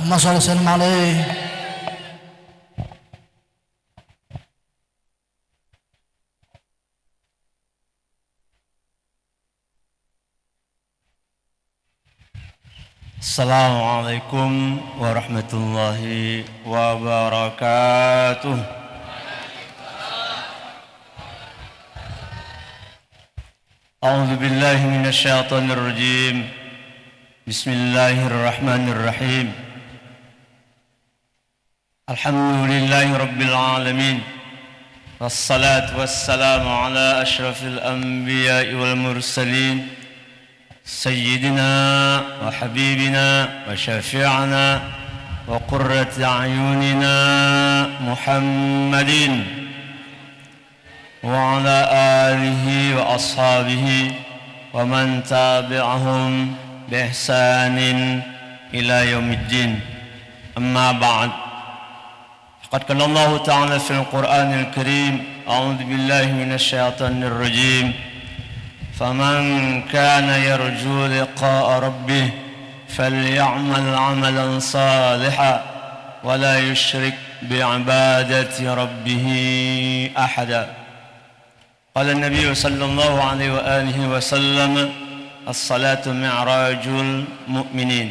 اللهم صل وسلم عليه. Assalamualaikum warahmatullahi wabarakatuh. A'udzu billahi minasy syaithanir rajim. Bismillahirrahmanirrahim. Alhamdulillahi rabbil alamin. Wassalatu wassalamu ala asyrafil anbiya'i wal mursalin. سيدنا وحبيبنا وشفيعنا وقرة أعيننا محمد وعلى آله وأصحابه ومن تابعهم بإحسان إلى يوم الدين. أما بعد، فقد قال الله تعالى في القرآن الكريم: أعوذ بالله من الشيطان الرجيم. فمن كان يرجو لقاء ربه فليعمل عملا صالحا ولا يشرك بعبادة ربه أحدا. قال النبي صلى الله عليه وآله وسلم: الصلاة معراج المؤمنين.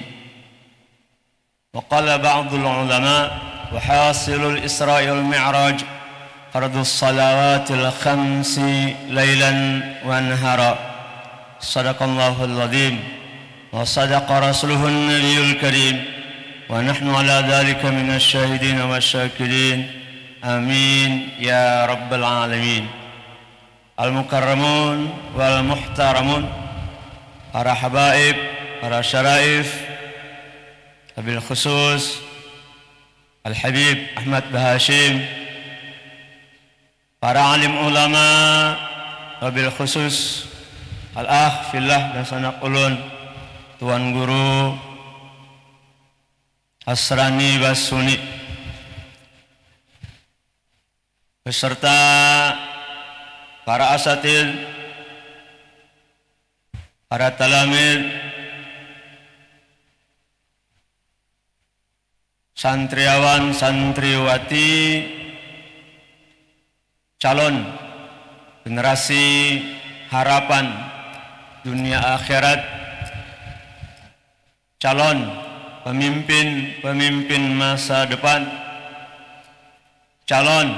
وقال بعض العلماء: وحاصل الإسراء والمعراج فرض الصلوات الخمس ليلا ونهارا. صدق الله العظيم وصدق رسوله النبي الكريم ونحن على ذلك من الشاهدين والشاكرين. آمين يا رب العالمين. Al-mukarramun wal muhtaramun, para habaib, para syaraif, wabil khusus Al-Habib Ahmad Bahashim, para alim ulama, wabil khusus al-akh fillah dan sanak ulun, tuan guru Asrani Basuni, beserta para asatid, para talamid, santriawan, santriwati, calon generasi harapan dunia akhirat, calon pemimpin masa depan, calon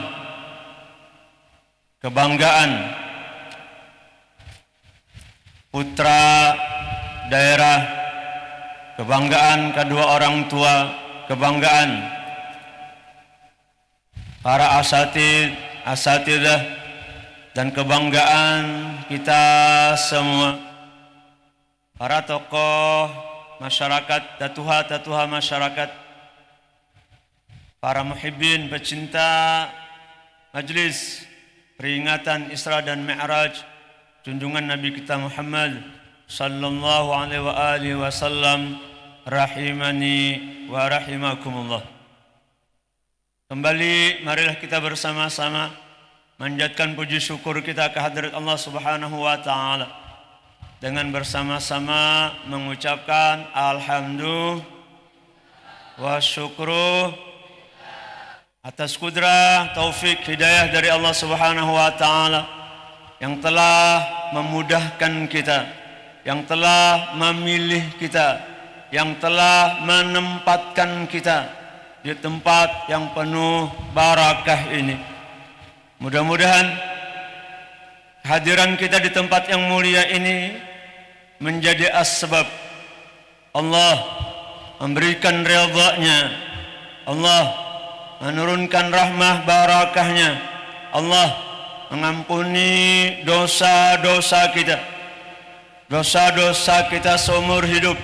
kebanggaan putra daerah, kebanggaan kedua orang tua, kebanggaan para asatidah, dan kebanggaan kita semua, para tokoh masyarakat, tatuha masyarakat, para muhibbin, pecinta majlis peringatan Isra dan Mi'raj junjungan Nabi kita Muhammad sallallahu alaihi wasallam, rahimani wa rahimakumullah. Kembali marilah kita bersama-sama manjatkan puji syukur kita kehadirat Allah Subhanahu wa taala dengan bersama-sama mengucapkan alhamdulillah wa syukru atas kudrah, taufik, hidayah dari Allah Subhanahu wa taala yang telah memudahkan kita, yang telah memilih kita, yang telah menempatkan kita di tempat yang penuh barakah ini. Mudah-mudahan kehadiran kita di tempat yang mulia ini menjadi asbab Allah memberikan ridha-Nya, Allah menurunkan rahmah barakahnya, Allah mengampuni dosa-dosa kita seumur hidup,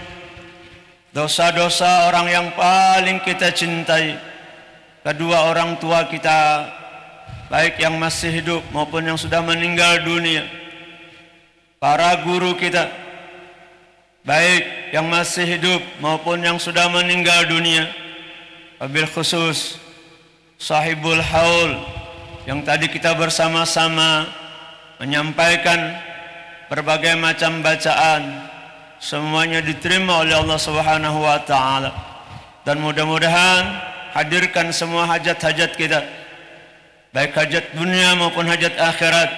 dosa-dosa orang yang paling kita cintai, kedua orang tua kita, baik yang masih hidup maupun yang sudah meninggal dunia, para guru kita, baik yang masih hidup maupun yang sudah meninggal dunia, wabil khusus Sahibul Haul yang tadi kita bersama-sama menyampaikan berbagai macam bacaan, semuanya diterima oleh Allah Subhanahu wa taala. dan mudah-mudahan hadirkan semua hajat-hajat kita, baik hajat dunia maupun hajat akhirat,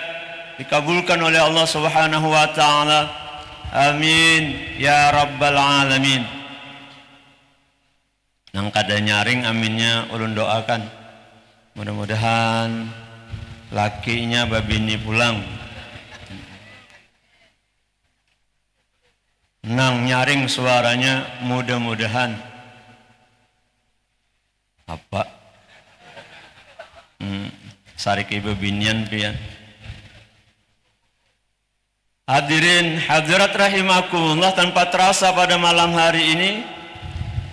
dikabulkan oleh Allah Subhanahu wa taala. Amin ya rabbal alamin. Nang kada nyaring aminnya ulun doakan, mudah-mudahan lakinya babini pulang. Nang nyaring suaranya, mudah-mudahan apa sariki babinian pian. Hadirin hadirat rahimakumullah, tanpa terasa pada malam hari ini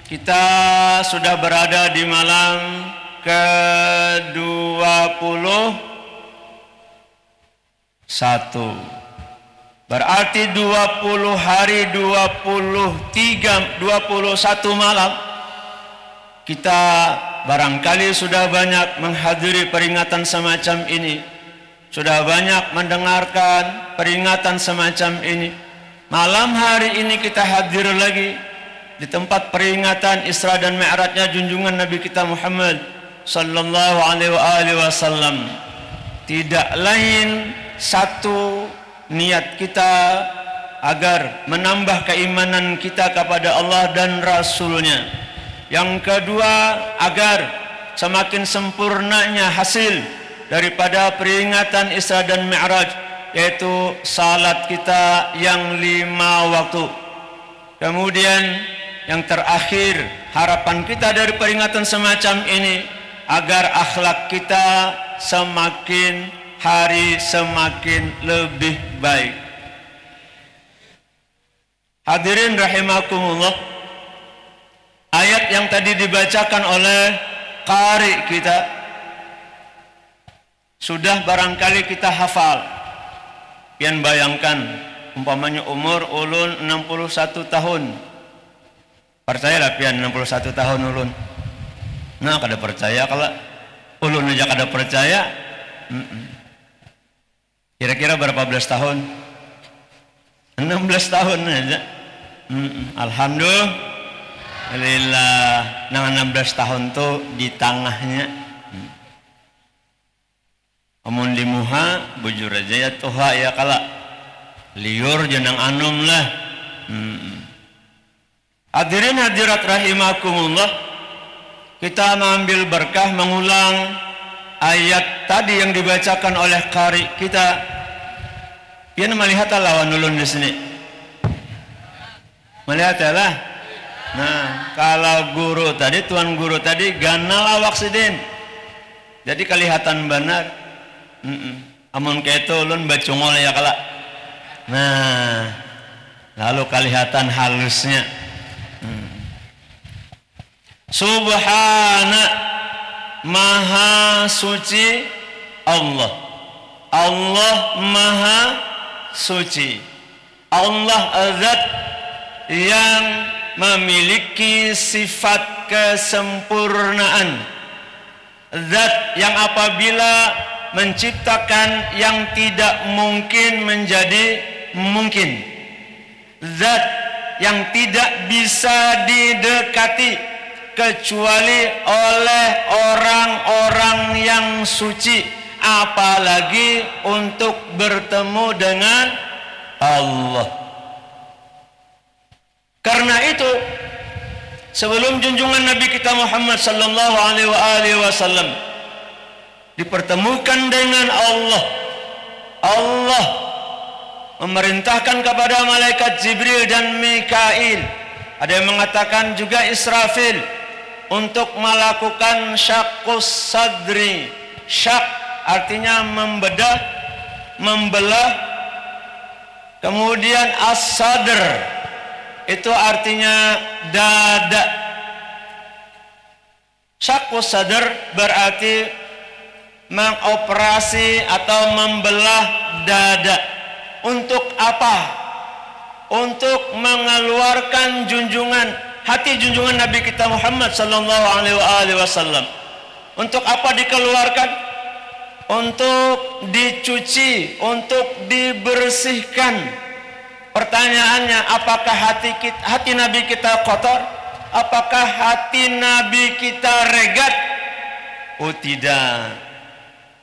kita sudah berada di malam ke-21. Berarti 20 hari, 21 malam kita barangkali sudah banyak menghadiri peringatan semacam ini, sudah banyak mendengarkan peringatan semacam ini. Malam hari ini kita hadir lagi di tempat peringatan Isra dan Mi'rajnya junjungan Nabi kita Muhammad sallallahu alaihi wasallam. Tidak lain satu niat kita agar menambah keimanan kita kepada Allah dan Rasulnya. Yang kedua, agar semakin sempurnanya hasil daripada peringatan Isra dan Mi'raj, yaitu salat kita yang 5 waktu. Kemudian yang terakhir, harapan kita dari peringatan semacam ini agar akhlak kita semakin hari semakin lebih baik. Hadirin rahimakumullah, ayat yang tadi dibacakan oleh qari kita sudah barangkali kita hafal. Pian bayangkan umpamanya umur ulun 61 tahun. Percayalah pian 61 tahun ulun. Nah, kada percaya kalau ulun aja kada percaya. Kira-kira berapa belas tahun? 16 tahun aja. Alhamdulillah. Nah, 16 tahun tuh di tengahnya. Amun di muha bujur aja ya tuha ya kala liur jenang anum lah. Hadirin hadirat rahimakumullah, kita mengambil berkah mengulang ayat tadi yang dibacakan oleh qari kita. Pian melihat lawan ulun di sini. Melihat lah. Nah, kalau guru tadi, tuan guru tadi ganal awak sidin. Jadi kelihatan benar. Amun keto ulun bacungol ya kala. Nah, lalu kelihatan halusnya. Subhana, maha suci Allah. Allah maha suci. Allah zat yang memiliki sifat kesempurnaan. Zat yang apabila menciptakan yang tidak mungkin menjadi mungkin. Zat yang tidak bisa didekati kecuali oleh orang-orang yang suci, apalagi untuk bertemu dengan Allah. Karena itu, sebelum junjungan Nabi kita Muhammad sallallahu alaihi wasallam dipertemukan dengan Allah, Allah memerintahkan kepada malaikat Jibril dan Mikail, ada yang mengatakan juga Israfil, untuk melakukan syaqqus sadri. Syak artinya membedah, membelah. Kemudian as-sadr itu artinya dada. Syaqqus sadr berarti mengoperasi atau membelah dada. Untuk apa? Untuk mengeluarkan hati junjungan Nabi kita Muhammad sallallahu alaihi wasallam. Untuk apa dikeluarkan? Untuk dicuci, untuk dibersihkan. Pertanyaannya, apakah hati Nabi kita kotor? Apakah hati Nabi kita regat? Oh tidak.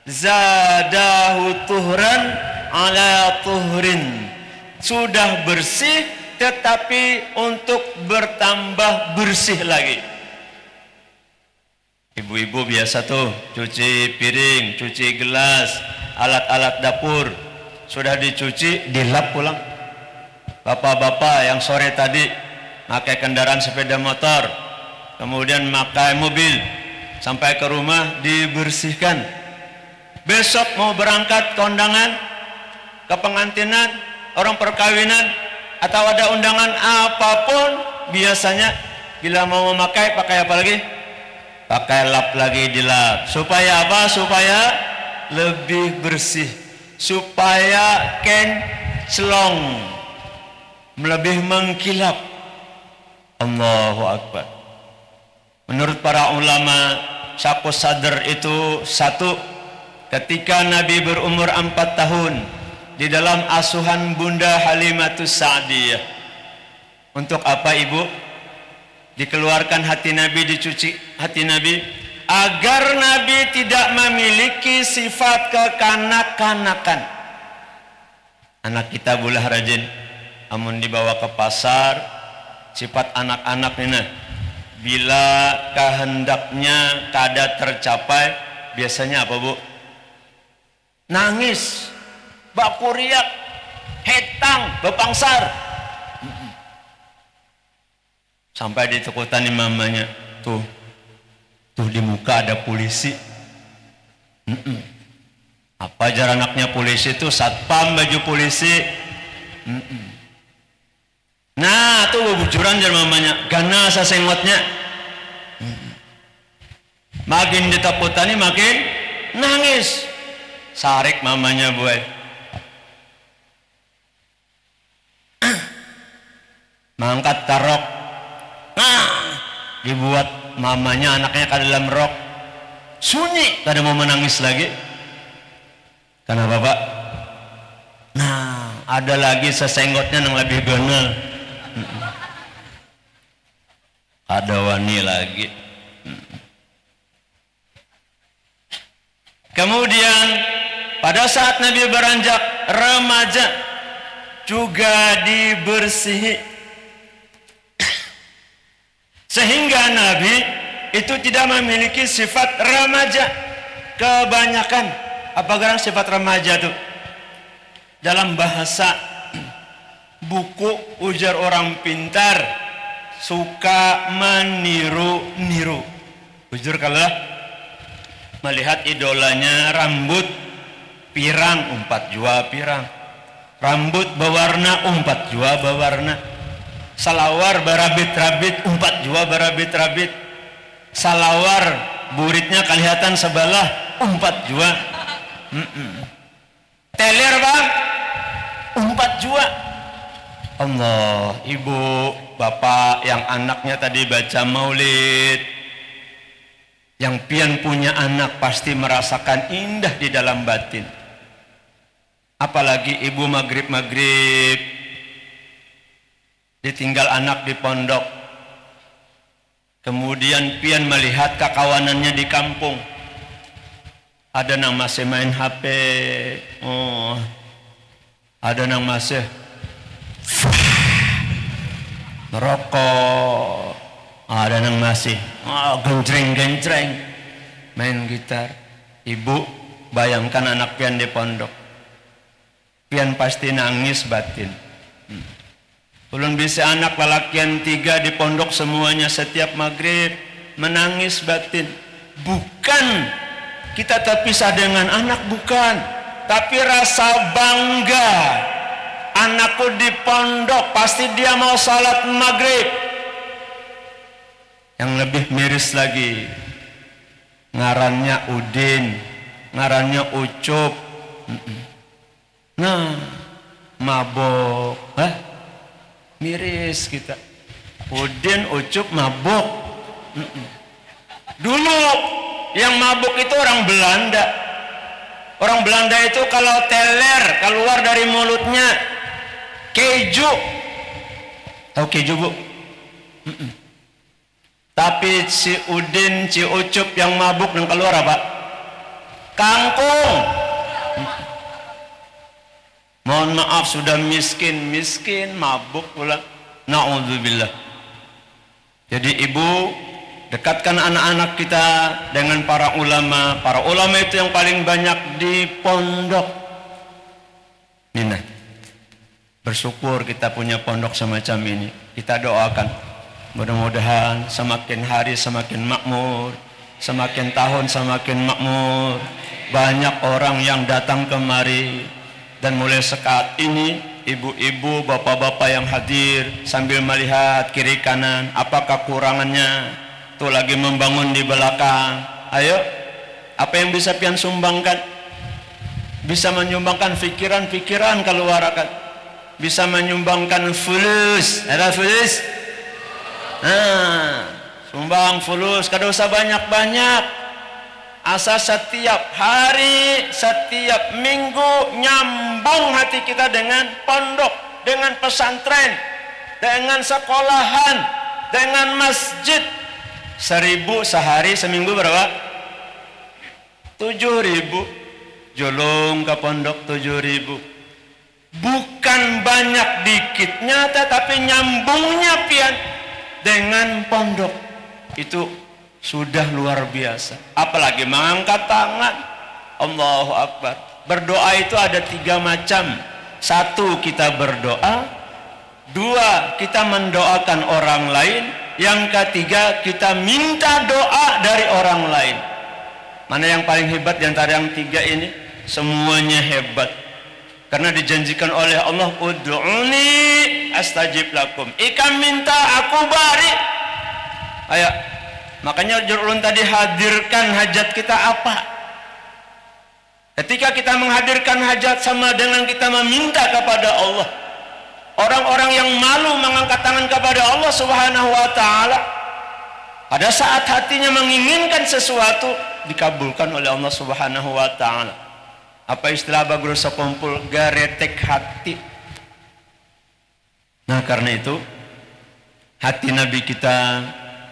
Zadahu tuhran ala tuhrin. Sudah bersih tetapi untuk bertambah bersih lagi. Ibu-ibu biasa tuh cuci piring, cuci gelas, alat-alat dapur sudah dicuci, dilap pulang. Bapak-bapak yang sore tadi pakai kendaraan sepeda motor, kemudian pakai mobil, sampai ke rumah dibersihkan. Besok mau berangkat ke undangan, ke pengantinan, orang perkawinan, atau ada undangan apapun, biasanya bila mau memakai, pakai apa lagi? Pakai lap lagi, dilap. Supaya apa? Supaya lebih bersih, supaya kinclong, lebih mengkilap. Allahu Akbar. Menurut para ulama, syaqqus sadr itu satu, ketika Nabi berumur 4 tahun di dalam asuhan Bunda Halimatus Sa'diyah. Untuk apa ibu? Dikeluarkan hati Nabi, dicuci hati Nabi, agar Nabi tidak memiliki sifat kekanak-kanakan. Anak kita bulah rajin, amun dibawa ke pasar, sifat anak-anak ini, bila kehendaknya kada tercapai, biasanya apa bu? Nangis, bakuriak, hetang, bepangsar. Sampai ditakutan mamanya, tuh di muka ada polisi. Apa ajar anaknya polisi itu? Satpam baju polisi. Nah tuh bujuran jar mamanya, gana sasengotnya. Makin ditakutani makin nangis. Sarik mamanya buai. Mangkat karok. Nah, dibuat mamanya anaknya ke dalam rok. Sunyi, kada mau menangis lagi. Kenapa pak? Nah, ada lagi sesenggotnya yang lebih ganal. Ada wani lagi. Kemudian pada saat Nabi beranjak remaja juga dibersihi, sehingga Nabi itu tidak memiliki sifat remaja. Kebanyakan apa garang sifat remaja itu? Dalam bahasa buku ujar orang pintar, suka meniru-niru. Ujur kalau melihat idolanya rambut pirang, 4 jua pirang, rambut berwarna 4 jua berwarna, salawar barabit-rabit 4 jua barabit-rabit, salawar buritnya kelihatan sebelah 4 jua, teler bang 4 jua. Allah, ibu bapak yang anaknya tadi baca maulid, yang pian punya anak pasti merasakan indah di dalam batin. Apalagi ibu maghrib ditinggal anak di pondok, kemudian pian melihat kakawanannya di kampung, ada yang masih main HP, ada yang masih merokok, ada yang masih genjreng-genjreng main gitar. Ibu bayangkan anak pian di pondok, pian pasti nangis batin. Belum bisa anak lalakian 3 di pondok semuanya setiap maghrib menangis batin. Bukan kita terpisah dengan anak, bukan, tapi rasa bangga. Anakku di pondok, pasti dia mau salat maghrib. Yang lebih miris lagi, ngarannya Udin, ngarannya Ucup. Nah, mabok. Miris kita. Udin, Ucup, mabok. Dulu yang mabuk itu orang Belanda. Orang Belanda itu kalau teler keluar dari mulutnya keju. Tahu keju bu? Tapi si Udin, si Ucup yang mabuk yang keluar apa? Kangkung. Mohon maaf sudah miskin mabuk pula. Na'udzubillah. Jadi ibu, dekatkan anak-anak kita dengan para ulama. Para ulama itu yang paling banyak di pondok. Nina, bersyukur kita punya pondok semacam ini. Kita doakan, mudah-mudahan semakin hari semakin makmur, semakin tahun semakin makmur. Banyak orang yang datang kemari. Dan mulai saat ini, ibu-ibu, bapak-bapak yang hadir sambil melihat kiri kanan, apakah kurangannya? Tuh lagi membangun di belakang. Ayo, apa yang bisa pian sumbangkan? Bisa menyumbangkan pikiran-pikiran keluarkan. Bisa menyumbangkan fulus. Ada fulus? Sumbang fulus, kada usah banyak-banyak. Asa setiap hari, setiap minggu nyambung hati kita dengan pondok, dengan pesantren, dengan sekolahan, dengan masjid. 1.000 sehari, seminggu berapa? 7.000. Jolong ke pondok 7.000. Bukan banyak dikitnya, tetapi nyambungnya pian dengan pondok. Itu sudah luar biasa. Apalagi mengangkat tangan. Allahu Akbar. Berdoa itu ada 3 macam. 1, kita berdoa. 2, kita mendoakan orang lain. Yang ketiga, kita minta doa dari orang lain. Mana yang paling hebat di antara yang 3 ini? Semuanya hebat. Karena dijanjikan oleh Allah, ud'uni astajib lakum. Ikam minta, aku beri. Ayo. Makanya ulun tadi hadirkan hajat kita apa? Ketika kita menghadirkan hajat sama dengan kita meminta kepada Allah. Orang-orang yang malu mengangkat tangan kepada Allah Subhanahu wa taala, pada saat hatinya menginginkan sesuatu, dikabulkan oleh Allah Subhanahu wa taala. Apa istilah bagus sekumpul garetek hati. Nah, karena itu hati Nabi kita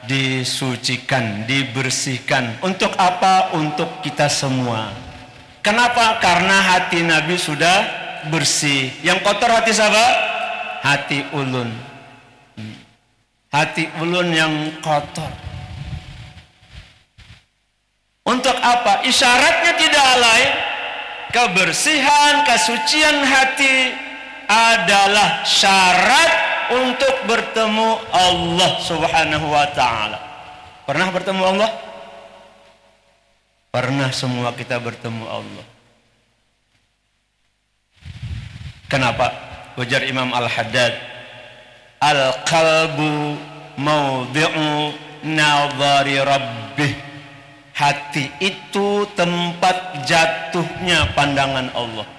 disucikan, dibersihkan. Untuk apa? Untuk kita semua. Kenapa? Karena hati Nabi sudah bersih. Yang kotor hati siapa? Hati ulun. Hati ulun yang kotor. Untuk apa? Isyaratnya tidak lain, kebersihan, kesucian hati adalah syarat untuk bertemu Allah Subhanahu wa ta'ala. Pernah bertemu Allah? Pernah semua kita bertemu Allah. Kenapa? Ujar Imam Al-Haddad, Al-qalbu mawdi'u nadhari rabbih. Hati itu tempat jatuhnya pandangan Allah.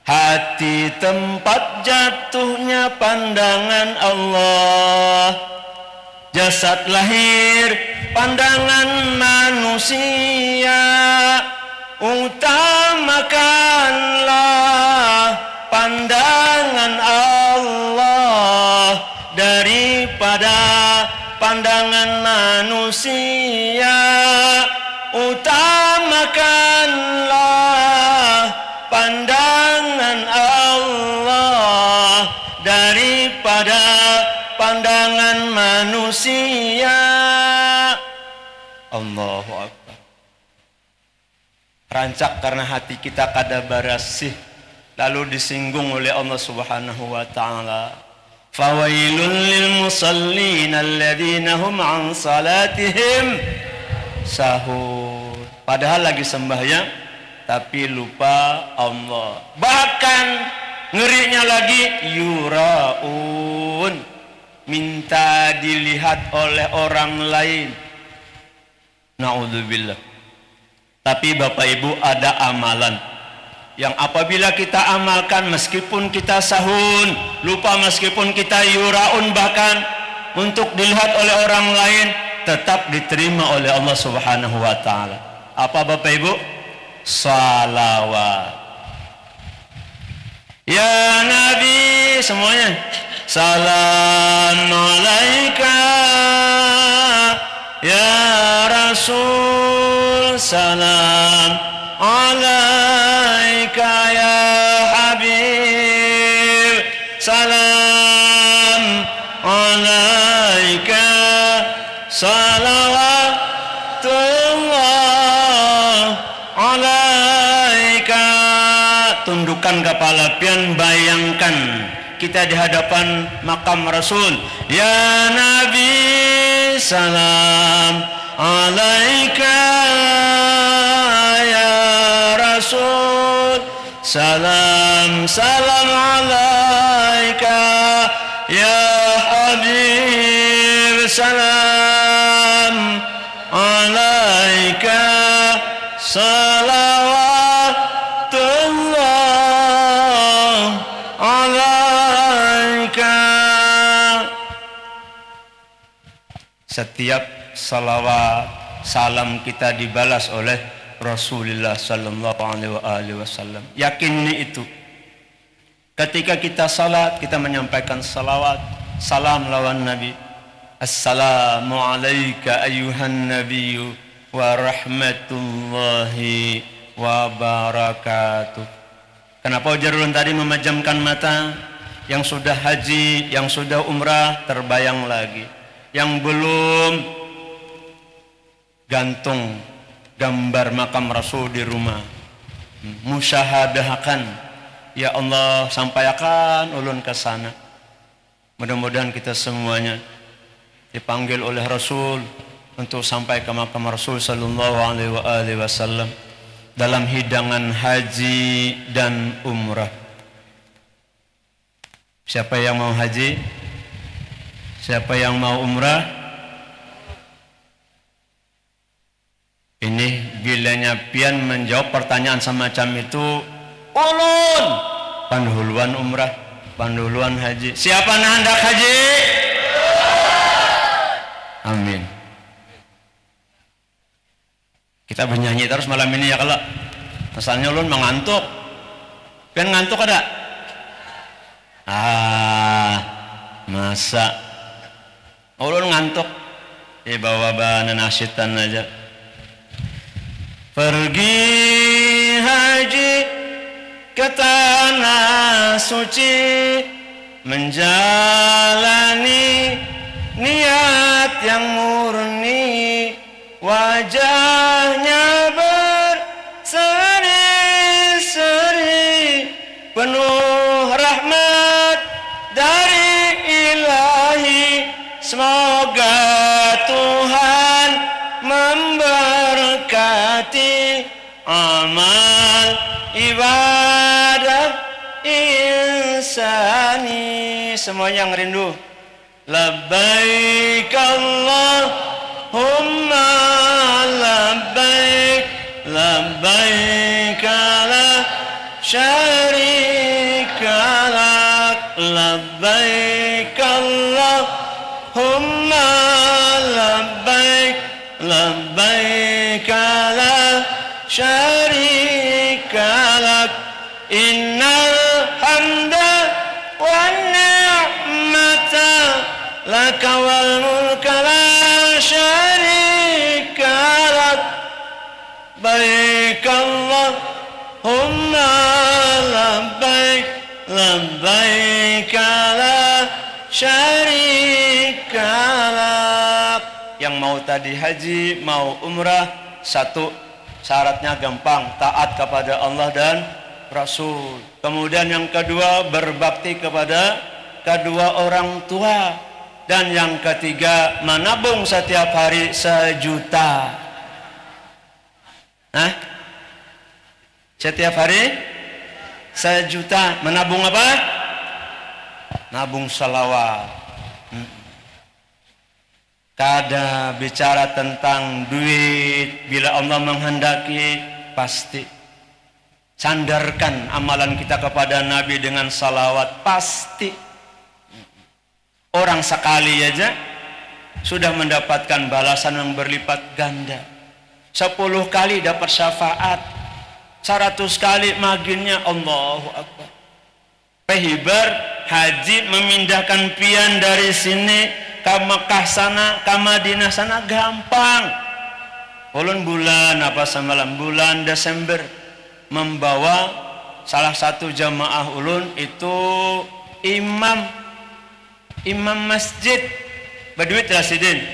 Hati tempat jatuhnya pandangan Allah. Jasad lahir pandangan manusia. Utamakanlah pandangan Allah daripada pandangan manusia. Utamakanlah pandangan Allah daripada pandangan manusia. Allahu Akbar. Rancak karena hati kita kada barasih, lalu disinggung oleh Allah Subhanahu wa taala. Fawailul lil musallin alladzina hum an salatihim sahur. Padahal lagi sembahyang tapi lupa Allah. Bahkan ngerinya lagi yuraun, minta dilihat oleh orang lain. Na'udzubillah. Tapi Bapak Ibu, ada amalan yang apabila kita amalkan, meskipun kita sahun, lupa, meskipun kita yuraun, bahkan untuk dilihat oleh orang lain, tetap diterima oleh Allah Subhanahu wa taala. Apa Bapak Ibu? Salawat. Ya Nabi, semuanya. Salam alaika Rasul, salam alaika ya Habib, salam alaika, salawatullah alaika. Tundukkan kepala, pian bayangkan kita di hadapan makam Rasul. Ya Nabi, salam alaika ya Rasul, salam alaika ya Habib, salam alaika, salawatullah alaika. Setiap salawat salam kita dibalas oleh Rasulullah sallallahu alaihi wasallam. Yakini itu. Ketika kita salat, kita menyampaikan salawat, salam lawan Nabi. Assalamu alayka ayyuhan nabiyyu wa rahmatullahi wa barakatuh. Kenapa Ujarulun tadi memejamkan mata? Yang sudah haji, yang sudah umrah terbayang lagi. Yang belum, gantung gambar makam Rasul di rumah, musyahadahkan, ya Allah sampaikan ulun ke sana. Mudah-mudahan kita semuanya dipanggil oleh Rasul untuk sampai ke makam Rasul sallallahu alaihi wasallam dalam hidangan haji dan umrah. Siapa yang mau haji? Siapa yang mau umrah? Ini bilanya pian menjawab pertanyaan semacam itu, ulun panduluan umrah, panduluan haji. Siapa yang hendak haji? Amin. Kita bernyanyi terus malam ini ya kalau asalnya ulun mengantuk. Pian ngantuk ada? Masa ulun ngantuk, bawa-bawa nasitan aja. Pergi haji ke tanah suci, menjalani niat yang murni, wajahnya berseri-seri, penuh rahmat dari Ilahi. Semoga Tuhan memberkati amal ibadah insani. Semua yang rindu, labbaik Allahumma labbaik, labbaik la syarika lak, labbaik Allahumma labbaik, labbaik la syarika lak, innal hamda wan ni'mata laka wal mulka la syarika lak, baik Allahumma labbaik, labbaik la syarika lak. Yang mau tadi haji, mau umrah, satu syaratnya gampang, taat kepada Allah dan Rasul. Kemudian yang kedua, berbakti kepada kedua orang tua. Dan yang ketiga, menabung setiap hari 1 juta. Setiap hari 1 juta. Menabung apa? Nabung salawat. Kada bicara tentang duit, bila Allah menghendaki pasti. Sandarkan amalan kita kepada Nabi dengan salawat, pasti. Orang sekali aja sudah mendapatkan balasan yang berlipat ganda. 10 kali dapat syafaat, 100 kali maginnya. Allahu Akbar. Pehibar haji memindahkan pian dari sini ke Mekah sana, ke Madinah sana gampang. ulun bulan apa semalam bulan Desember membawa salah satu jamaah ulun itu imam masjid berduit rasidin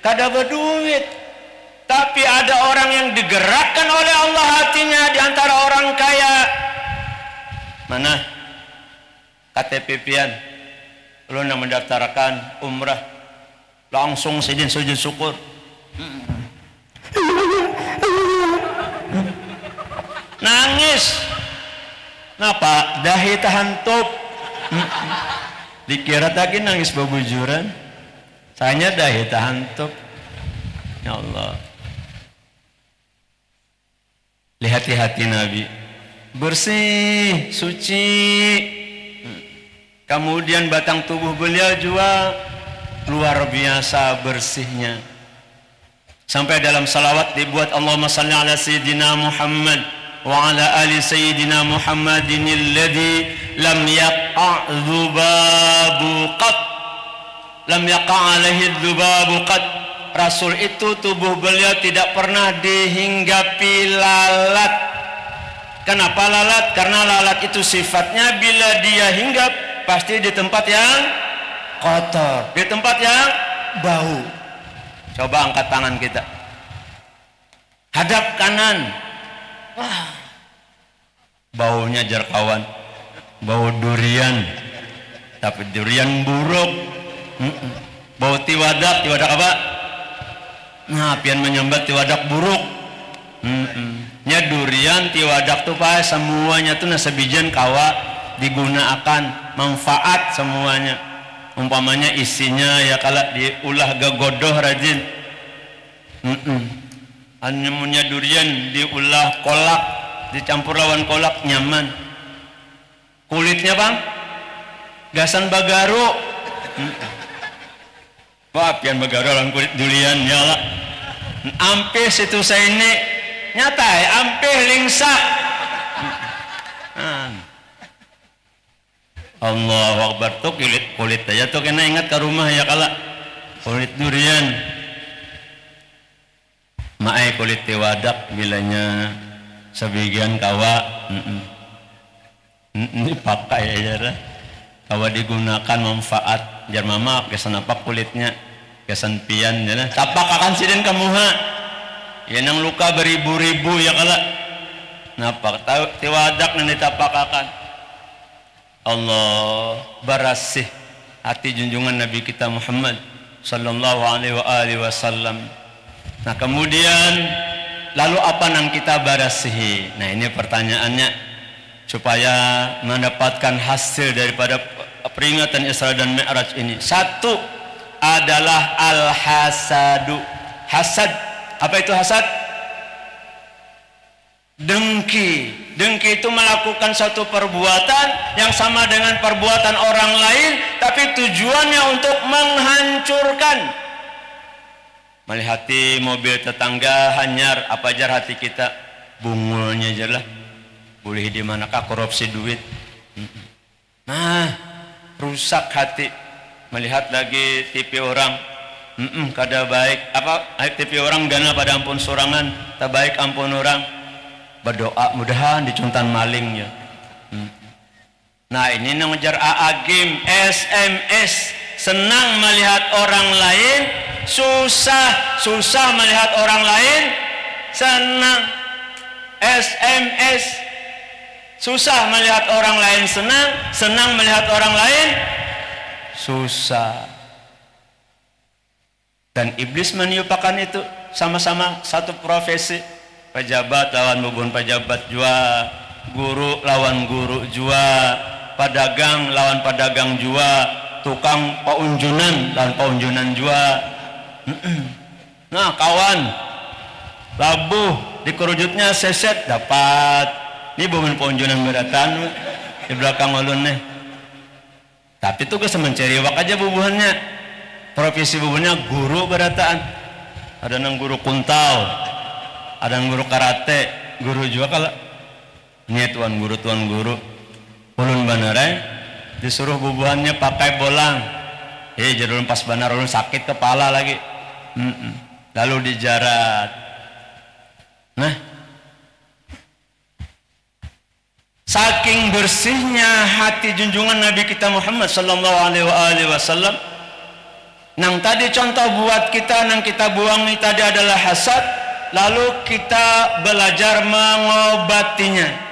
kada berduit, tapi ada orang yang digerakkan oleh Allah hatinya di antara orang kaya. Mana KTP pian ulun yang mendaftarkan umrah langsung sidin sujud syukur. Nangis. Napa? Dahi tahan top. Dikira tadi nangis babujuran. Saya dahi tahan top. Ya Allah. Lihat hati Nabi. Bersih, suci. Kemudian batang tubuh beliau juga luar biasa bersihnya. Sampai dalam salawat dibuat Allahumma salli ala Sayyidina Muhammad wa ala ali Sayyidina Muhammadin alladhi lam yaqa' dhubabu qat, lam yaqa' alaihi dhubabu qat. Rasul itu tubuh beliau tidak pernah dihinggapi lalat. Kenapa lalat? Karena lalat itu sifatnya bila dia hinggap pasti di tempat yang kotor, di tempat yang bau. Coba angkat tangan kita, hadap kanan, wah, baunya jerkawan, bau durian, tapi durian buruk. Bau tiwadak apa? Nah, pian menyambat tiwadak buruk. Nya durian tiwadak tuh pak semuanya tuh nasebijan kawa digunakan manfaat semuanya. Umpamanya isinya ya kalau diulah gagodoh rajin. Anyamunya durian diulah kolak, dicampur lawan kolak nyaman. Kulitnya bang, gasan bagaru. Wah, pian bagaru lawan kulit durian ya lah. Ampih situ saya ini nyata ya, ampih lingsak. Allahu Akbar tuh kulit aja tuh kena ingat ke rumah ya kala kulit durian mae kulit tiwadak bilanya sebagian kawa dipakai aja lah kawa digunakan manfaat jar mama kesan apa kulitnya kesan pian ya lah tapak akan sidin kamu ha ya nang luka beribu-ribu ya kala napa tiwadak nang ditapak akan Allah barasih hati junjungan Nabi kita Muhammad sallallahu alaihi wasallam. Nah kemudian lalu apa yang kita barasihi? Nah ini pertanyaannya supaya mendapatkan hasil daripada peringatan Isra dan Mi'raj ini. Satu adalah al-hasadu. Hasad, apa itu hasad? Dengki. Dengki itu melakukan satu perbuatan yang sama dengan perbuatan orang lain, tapi tujuannya untuk menghancurkan. Melihati mobil tetangga hanyar, apa jar hati kita? Bungulnya aja lah. Boleh di manakah korupsi duit? Nah, rusak hati. Melihat lagi TV orang, kada baik. Apa TV orang gana pada ampun sorangan, tak baik ampun orang. Berdoa mudahan dicuntan maling ya. Nah ini ngejar AA game SMS, senang melihat orang lain, susah melihat orang lain, senang. SMS, susah melihat orang lain senang melihat orang lain susah. Dan iblis meniupakan itu sama-sama satu profesi. Pejabat lawan bubun pejabat jua, guru lawan guru jua, pedagang lawan pedagang jua, tukang paunjunan lawan paunjunan jua. Nah kawan labuh dikerujutnya seset dapat ini bubun paunjunan beratan di belakang ulun nih. Tapi tuh gue mencari wak aja bubuhannya. Profesi bubunnya guru berataan, ada nang guru kuntau, ada yang guru karate, guru juga kalau ini tuan guru ulun banerai disuruh bubuhannya pakai bolang, jadi ulun pas banar ulun sakit kepala lagi, lalu dijarat Nah, saking bersihnya hati junjungan Nabi kita Muhammad sallallahu alaihi wasallam, nang tadi contoh buat kita, nang kita buang ini tadi adalah hasad, lalu kita belajar mengobatinya.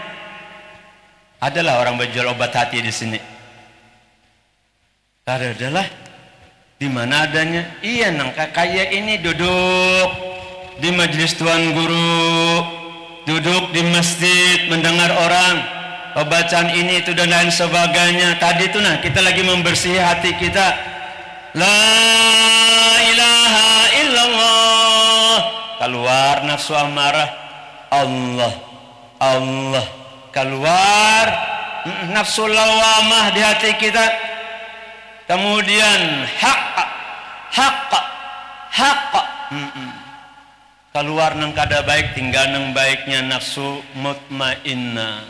Adalah orang berjual obat hati di sini. Adalah di mana adanya? Iya, nang kayak ini duduk di majelis tuan guru, duduk di masjid mendengar orang pembacaan ini itu dan lain sebagainya. Tadi itu nah kita lagi membersih hati kita. La ilaha illallah, keluar nafsu amarah, Allah Allah, keluar nafsu lawamah di hati kita. Kemudian hak keluar nang kada baik, tinggal nang baiknya nafsu mutmainnah.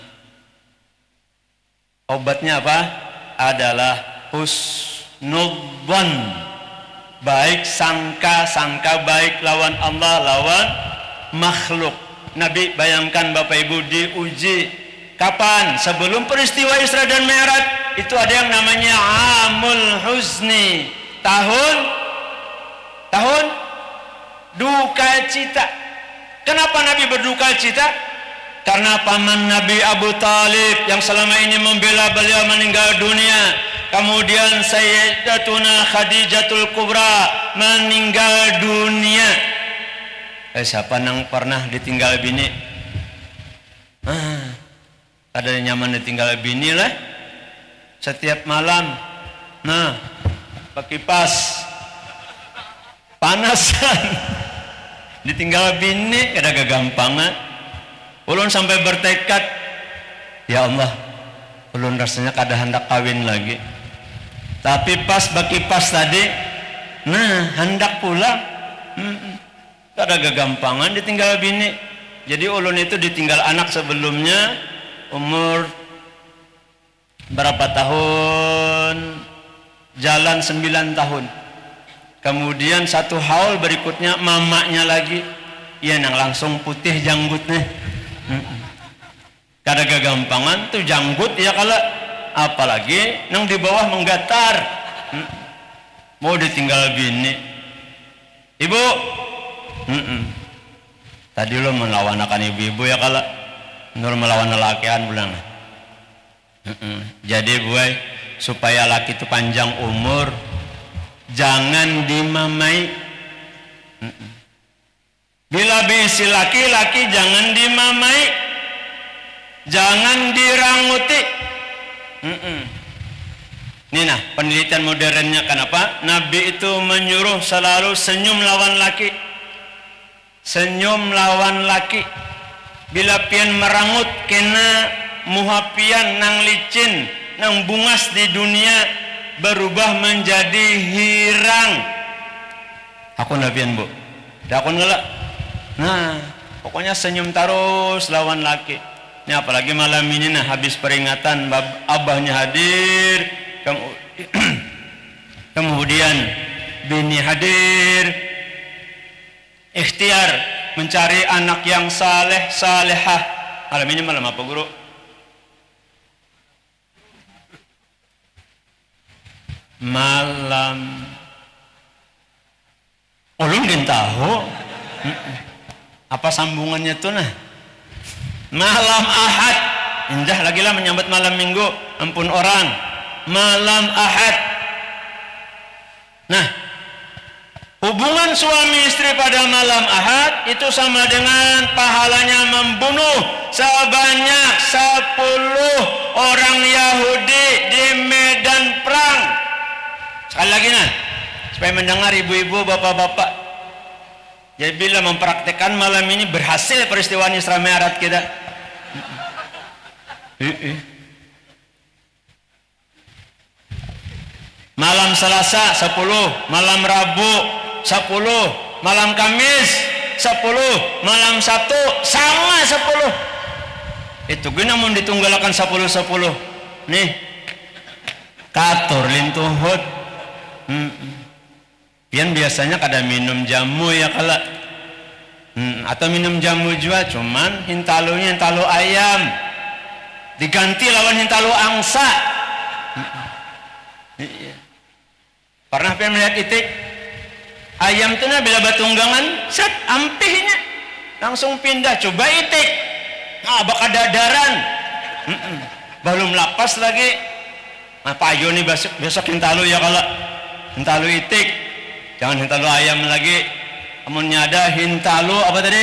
Obatnya apa? Adalah husnudzan, baik sangka baik lawan Allah, lawan makhluk. Nabi bayangkan Bapak Ibu diuji kapan? Sebelum peristiwa Isra dan Mi'raj. Itu ada yang namanya Amul Huzni, tahun duka cita. Kenapa Nabi berduka cita? Karena paman Nabi Abu Talib yang selama ini membela beliau meninggal dunia. Kemudian Sayyidatuna Khadijatul Kubra meninggal dunia. Siapa yang pernah ditinggal bini? Ada nyaman ditinggal bini lah. Setiap malam, nah, pakai kipas, panasan, ditinggal bini, kada gagampangan. Ulun sampai bertekad, ya Allah, ulun rasanya kada hendak kawin lagi. Tapi pas pakai kipas tadi, nah, hendak pulang, kada gagampangan ditinggal bini. Jadi ulun itu ditinggal anak sebelumnya umur berapa tahun? Jalan 9 tahun. Kemudian satu haul berikutnya mamanya lagi, iya nang langsung putih janggutnya. Kada gagampangan tuh janggut ya kalau apalagi nang di bawah menggatar. Mau ditinggal bini. Ibu, tadi lo melawan akan ibu-ibu ya kalau nur melawan lelakian bilang. Jadi boy, supaya laki itu panjang umur, jangan dimamai. Bila bisi laki-laki jangan dimamai, jangan diranguti. Ini nah penelitian modernnya. Kenapa? Nabi itu menyuruh selalu senyum lawan laki, senyum lawan laki. Bila pian merangut kena muhapian nang licin nang bungas di dunia berubah menjadi hirang. Aku nabian bu, aku ngelak. Nah, pokoknya senyum terus lawan laki. Ini apalagi malam ini nah habis peringatan abahnya hadir, kemudian bini hadir, ikhtiar mencari anak yang saleh salehah. Malam ini malam apa guru? Malam ulun din tahu apa sambungannya tuh nah malam Ahad. Indah lagi lah menyambut malam Minggu, ampun orang, malam Ahad. Nah, hubungan suami istri pada malam Ahad itu sama dengan pahalanya membunuh sebanyak 10 orang Yahudi di medan perang. Sekali lagi nah, supaya mendengar ibu-ibu, bapak-bapak. Jadi bila mempraktekkan malam ini berhasil peristiwa Isra Mi'raj kita. Malam Selasa 10, malam Rabu 10, malam Kamis 10, malam Sabtu sama 10. Itu gue namun ditunggalkan 10-10. Nih, katur lintuhut. Pian biasanya kada minum jamu ya kala. Atau minum jamu jua, cuman hintalunya hintalu ayam diganti lawan hintalu angsa. Pernah melihat itik ayam itu bila batunggangan set ampihnya langsung pindah, coba itik bakal dadaran. Belum lapas lagi. Pak Ayo nih besok hintalu ya, kalau hintalu itik jangan hintalu ayam lagi. Amunnya ada hintalu apa tadi?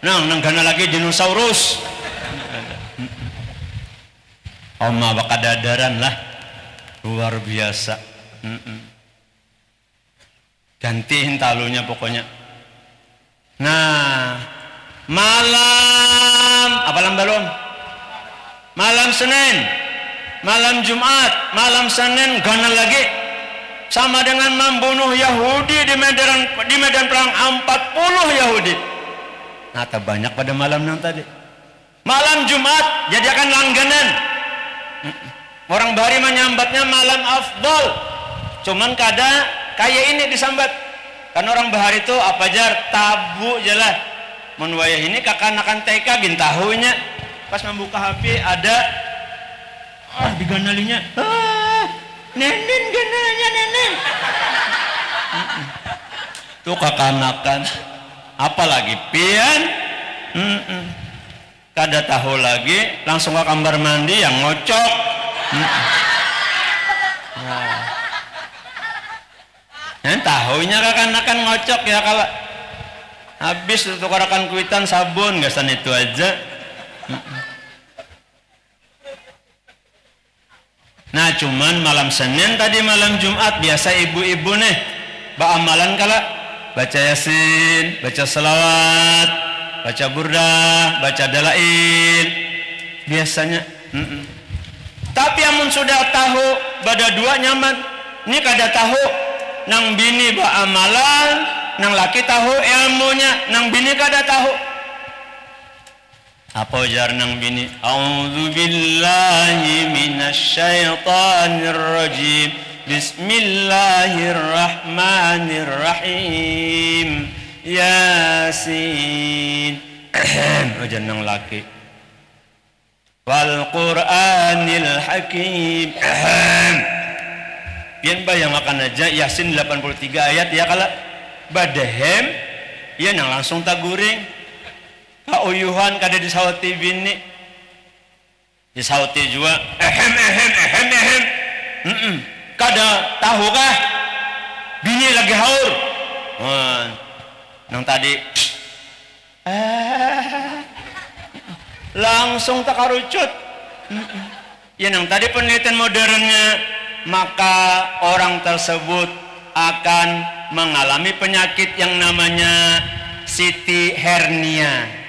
Nanggana lagi dinosaurus. Oma bakal dadaran lah, luar biasa. Ganti hintalunya pokoknya. Nah, malam apa belum? Malam Senin, malam Jumat, malam Senin gana lagi. Sama dengan membunuh Yahudi di medan perang 40 Yahudi. Nah, banyak pada malam yang tadi. Malam Jumat jadikan langganan. Orang Bahari menyambatnya malam afdol. Cuman kayak ini disambat. Kan orang Bahari itu apa jar tabu jelas. Menwayah ini kakanakan TK gin tahunya. Pas membuka HP ada diganalinya. Nenen gananya nenen. Tuh kakanakan. Apalagi pian. Kada tahu lagi langsung ke kamar mandi yang ngocok. Tahunya kakanakan ngocok ya, kalau habis tukarakan kuitan sabun gasan itu aja. Nah, cuman malam Senin tadi malam Jumat biasa ibu-ibu nih amalan kala baca Yasin, baca selawat, baca burdah, baca dalail biasanya. Tapi amun sudah tahu bada dua nyaman, ini kada tahu nang bini amalan, nang laki tahu ilmunya, nang bini kada tahu. Apa jar nang bini? A'udzu billahi minasyaitonir rajim. Bismillahirrahmanirrahim. Yasin. Ujar nang laki. Wal Qur'anil Hakim. Pian bayang akan aja Yasin 83 ayat ya, kalau badahem ya nang langsung taguring. Kauyuhan kada disauti bini, disauti juga ehem. Kada tahu kah bini lagi haur. Nang tadi langsung tak karucut. Ya nang tadi penelitian modernnya, maka orang tersebut akan mengalami penyakit yang namanya Siti hernia.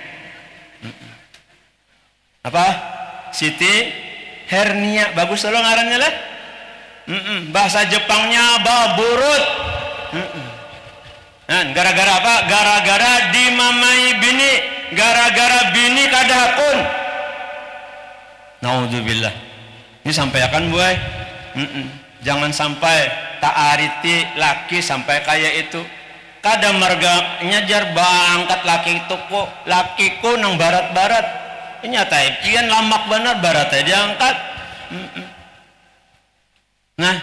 Apa? Siti hernia. Bagus tolong ngarannya lah. Bahasa Jepangnya baburut. Nah, gara-gara apa? Gara-gara dimamai bini, gara-gara bini kada hakun. Naudzubillah. Ini sampaikan buai. Jangan sampai taariti laki sampai kayak itu. Kada marga nyajar bangkat laki itu kok, lakiku nang barat-barat. Ini nyata pian lamak benar baratnya diangkat. Nah,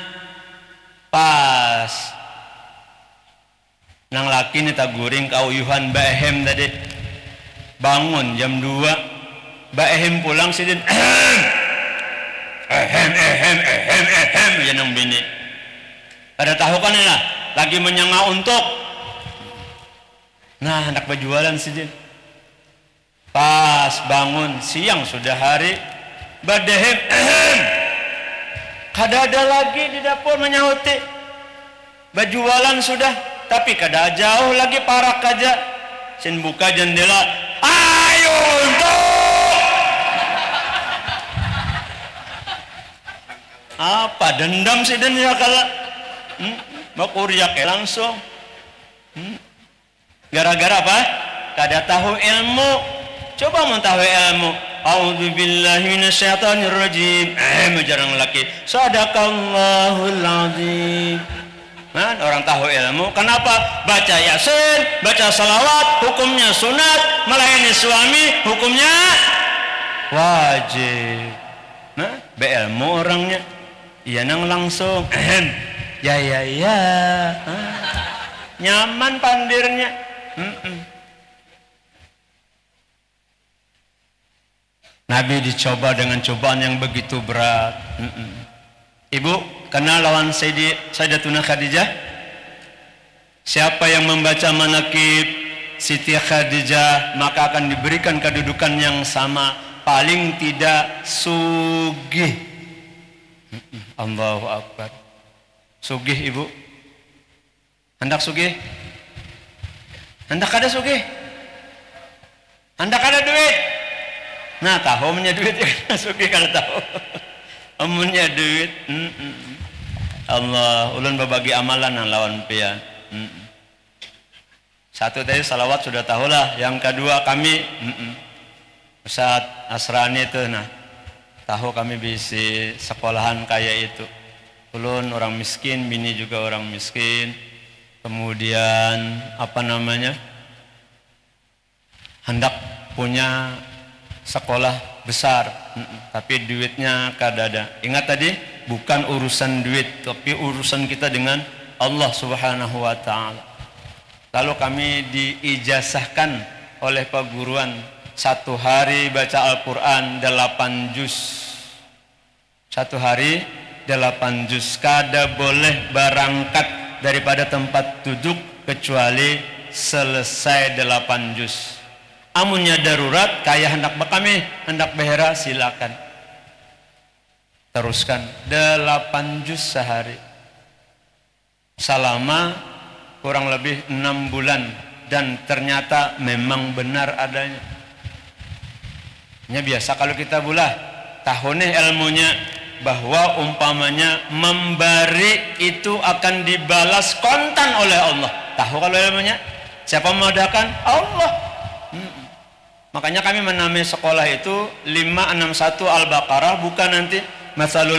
pas nang laki ini taguring kauyuhan baehem tadi bangun jam 2 baehem pulang sidin ehem ya nang bini ada tahu kan ya lagi menyanga untuk anak berjualan sidin. Pas bangun siang sudah hari badehem kada ada lagi di dapur menyahuti berjualan sudah, tapi kada jauh lagi parak aja sin buka jendela ayo untuk apa dendam sih dan ya kala mau kuriak langsung gara-gara apa? Kada tahu ilmu. Coba mengetahui ilmu. A'udzu billahi minasyaitonir rajim. Jarang laki. Sadaqallahul azim. Nah, orang tahu ilmu. Kenapa? Baca Yasin, baca salawat, hukumnya sunat, melayani suami, hukumnya wajib. Nah, beilmu orangnya. Iya nang langsung. Ya. Nyaman pandirnya. Nabi dicoba dengan cobaan yang begitu berat. Ibu kenal lawan Sayyidatuna Khadijah? Siapa yang membaca manaqib Siti Khadijah maka akan diberikan kedudukan yang sama, paling tidak sugih. Allahu Akbar. Sugih ibu. Hendak sugih? Hendak ada sugih? Hendak ada duit? Nah, tahu punya duit ya, sugih kalau tahu. Amunnya duit. Allah, ulun berbagi amalan yang lawan pian. Satu tadi salawat sudah tahulah. Yang kedua kami Ustaz Asrani itu, nah tahu kami bisa sekolahan kayak itu. Ulun orang miskin, bini juga orang miskin. Kemudian hendak punya sekolah besar, tapi duitnya kadada. Ingat tadi, bukan urusan duit, tapi urusan kita dengan Allah Subhanahu wa Ta'ala. Lalu kami diijazahkan oleh perguruan 1 hari baca Al-Quran 8 juz. 1 hari 8 juz. Kada boleh berangkat daripada tempat duduk kecuali selesai 8 juz. Amunnya darurat, kayak hendak kami, hendak behera, silakan. Teruskan 8 juz sehari. Selama kurang lebih 6 bulan. Dan ternyata memang benar adanya. Ini biasa kalau kita bulah, tahunnya ilmunya, bahwa umpamanya memberi itu akan dibalas kontan oleh Allah. Tahu kalau ilmunya? Siapa memadakan? Allah. Makanya kami menamai sekolah itu 561 Al-Baqarah, bukan nanti masalul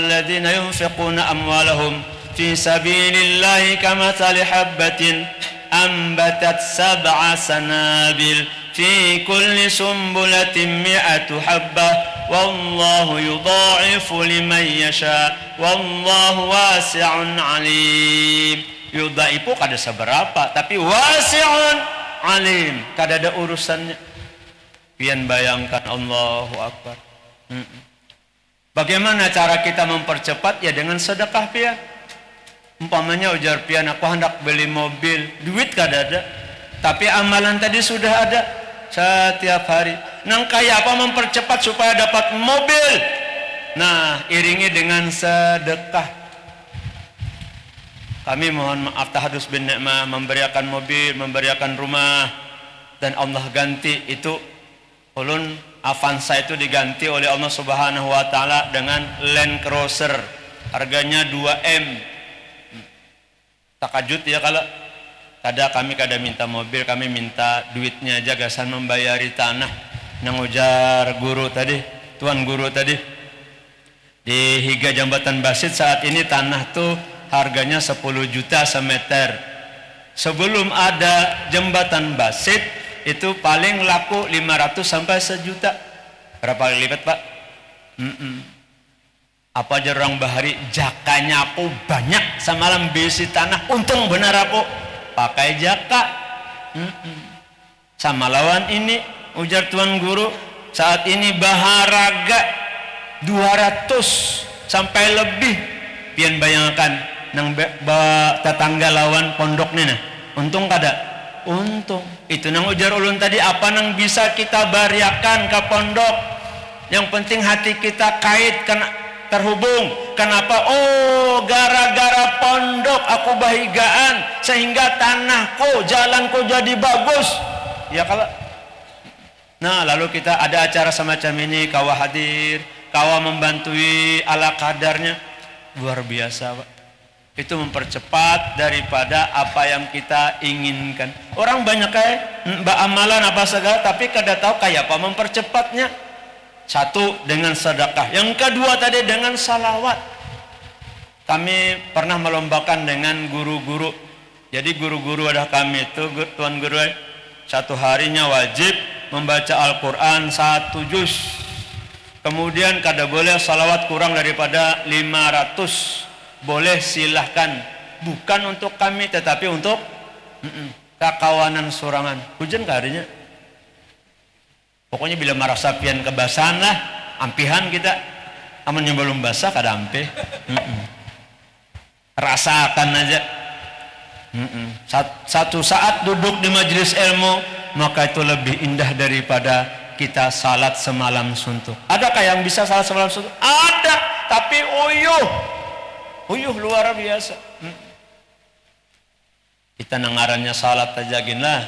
ladzina yunfiquna amwalahum fi sabilillahi kamathali habbatin ambatat sab'a sanabil fi kulli sumbulatin mi'atu habbah wallahu yudha'ifu liman yasha wallahu wasi'un alim. Yudha'ifu kada seberapa, tapi wasi'un alim, kada ada urusannya. Pian bayangkan, Allahu Akbar. Bagaimana cara kita mempercepat? Ya dengan sedekah pian. Umpamanya ujar pian, aku hendak beli mobil, duit kada ada, tapi amalan tadi sudah ada setiap hari. Nang kaya apa mempercepat supaya dapat mobil? Nah, iringi dengan sedekah. Kami mohon maaf tahadus bin ni'mah, memberiakan mobil, memberiakan rumah, dan Allah ganti itu. Ulun Avanza itu diganti oleh Allah Subhanahu wa Ta'ala dengan Land Cruiser, harganya 2M. Takajut ya kalau kami kada minta mobil, kami minta duitnya aja, gasan membayari tanah. Nang ujar guru tadi, tuan guru tadi, di Higa Jambatan Basit saat ini tanah tuh harganya 10 juta semeter. Sebelum ada jembatan Basit itu paling laku 500 sampai 1 juta. Berapa kali lipat Pak? Apa aja orang bahari, jakanya aku banyak semalam besi tanah, untung benar aku pakai jaka. Sama lawan ini ujar tuan guru, saat ini baharaga 200 sampai lebih. Pian bayangkan nang tetangga lawan pondok nih nah, untung kada? Untung. Itu nang ujar ulun tadi, apa nang bisa kita bariakan ke pondok? Yang penting hati kita kait, kena terhubung. Kenapa? Oh, gara-gara pondok aku bahigaan sehingga tanahku, jalanku jadi bagus. Ya kalau. Nah, lalu kita ada acara semacam ini, kawa hadir, kawa membantui ala kadarnya, luar biasa Pak. Itu mempercepat daripada apa yang kita inginkan. Orang banyak kayak amalan apa segala, tapi kada tahu kayak apa mempercepatnya. Satu dengan sedekah, yang kedua tadi dengan salawat. kami pernah melombakan dengan guru-guru. Jadi guru-guru ada kami itu, tuan guru, satu harinya wajib membaca Al-Quran 1 juz. Kemudian kada boleh salawat kurang daripada 500. Boleh, silahkan. Bukan untuk kami tetapi untuk kakawanan sorangan. Hujan harinya. Pokoknya bila merasa pian kebasahan lah, ampihan kita. Aman yang belum basah kada ampih. Rasakan aja. Satu saat duduk di majelis ilmu, maka itu lebih indah daripada kita salat semalam suntuk. Adakah yang bisa salat semalam suntuk? Ada, tapi uyuh luar biasa. Kita nangarannya salat tajagin lah.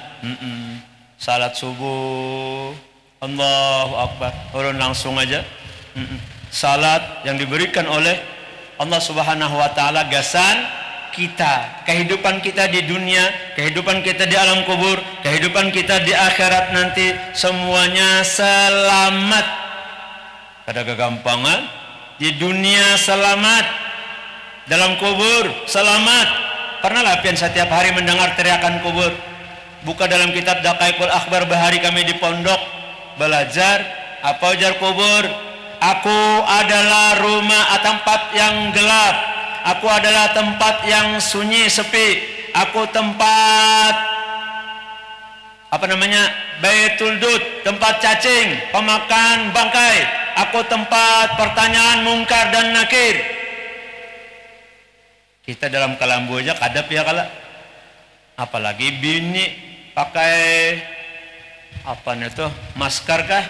Salat subuh, Allahu Akbar, ulun langsung aja. Salat yang diberikan oleh Allah Subhanahu wa taala gasan kita, kehidupan kita di dunia, kehidupan kita di alam kubur, kehidupan kita di akhirat nanti, semuanya selamat. Ada kegampangan di dunia selamat, dalam kubur selamat. Pernah lapian setiap hari mendengar teriakan kubur. Buka dalam kitab Daqaiqul Akhbar bahari kami di pondok belajar apa ujar kubur. Aku adalah rumah tempat yang gelap. Aku adalah tempat yang sunyi sepi. Aku tempat Baitul Dud, tempat cacing, pemakan bangkai. Aku tempat pertanyaan mungkar dan nakir. Kita dalam kalambu aja kadap ya kala. Apalagi bini pakai apa nih tuh? Maskar kah?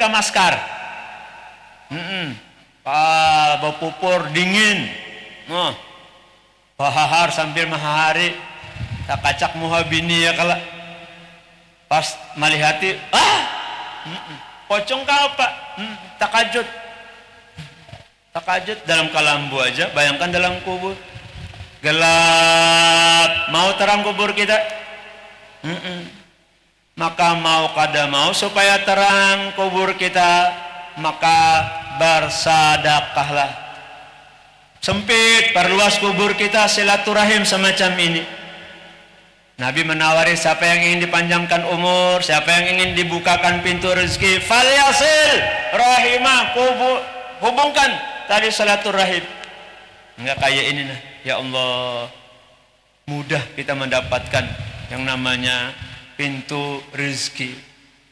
Maskar. Bau pupur dingin. Bahahar sambil mahari. Tak kacak muha bini ya kala. Pas malihati, pocong kau pak, takajut dalam kalambu aja. Bayangkan dalam kubur gelap, mau terang kubur kita. Maka mau kada mau supaya terang kubur kita, maka bersadakahlah. Sempit, perluas kubur kita, silaturahim semacam ini. Nabi menawari siapa yang ingin dipanjangkan umur, siapa yang ingin dibukakan pintu rezeki, falyasil rahimah, hubungkan tadi silaturahim. Enggak kayak ini nah. Ya Allah, mudah kita mendapatkan yang namanya pintu rezeki.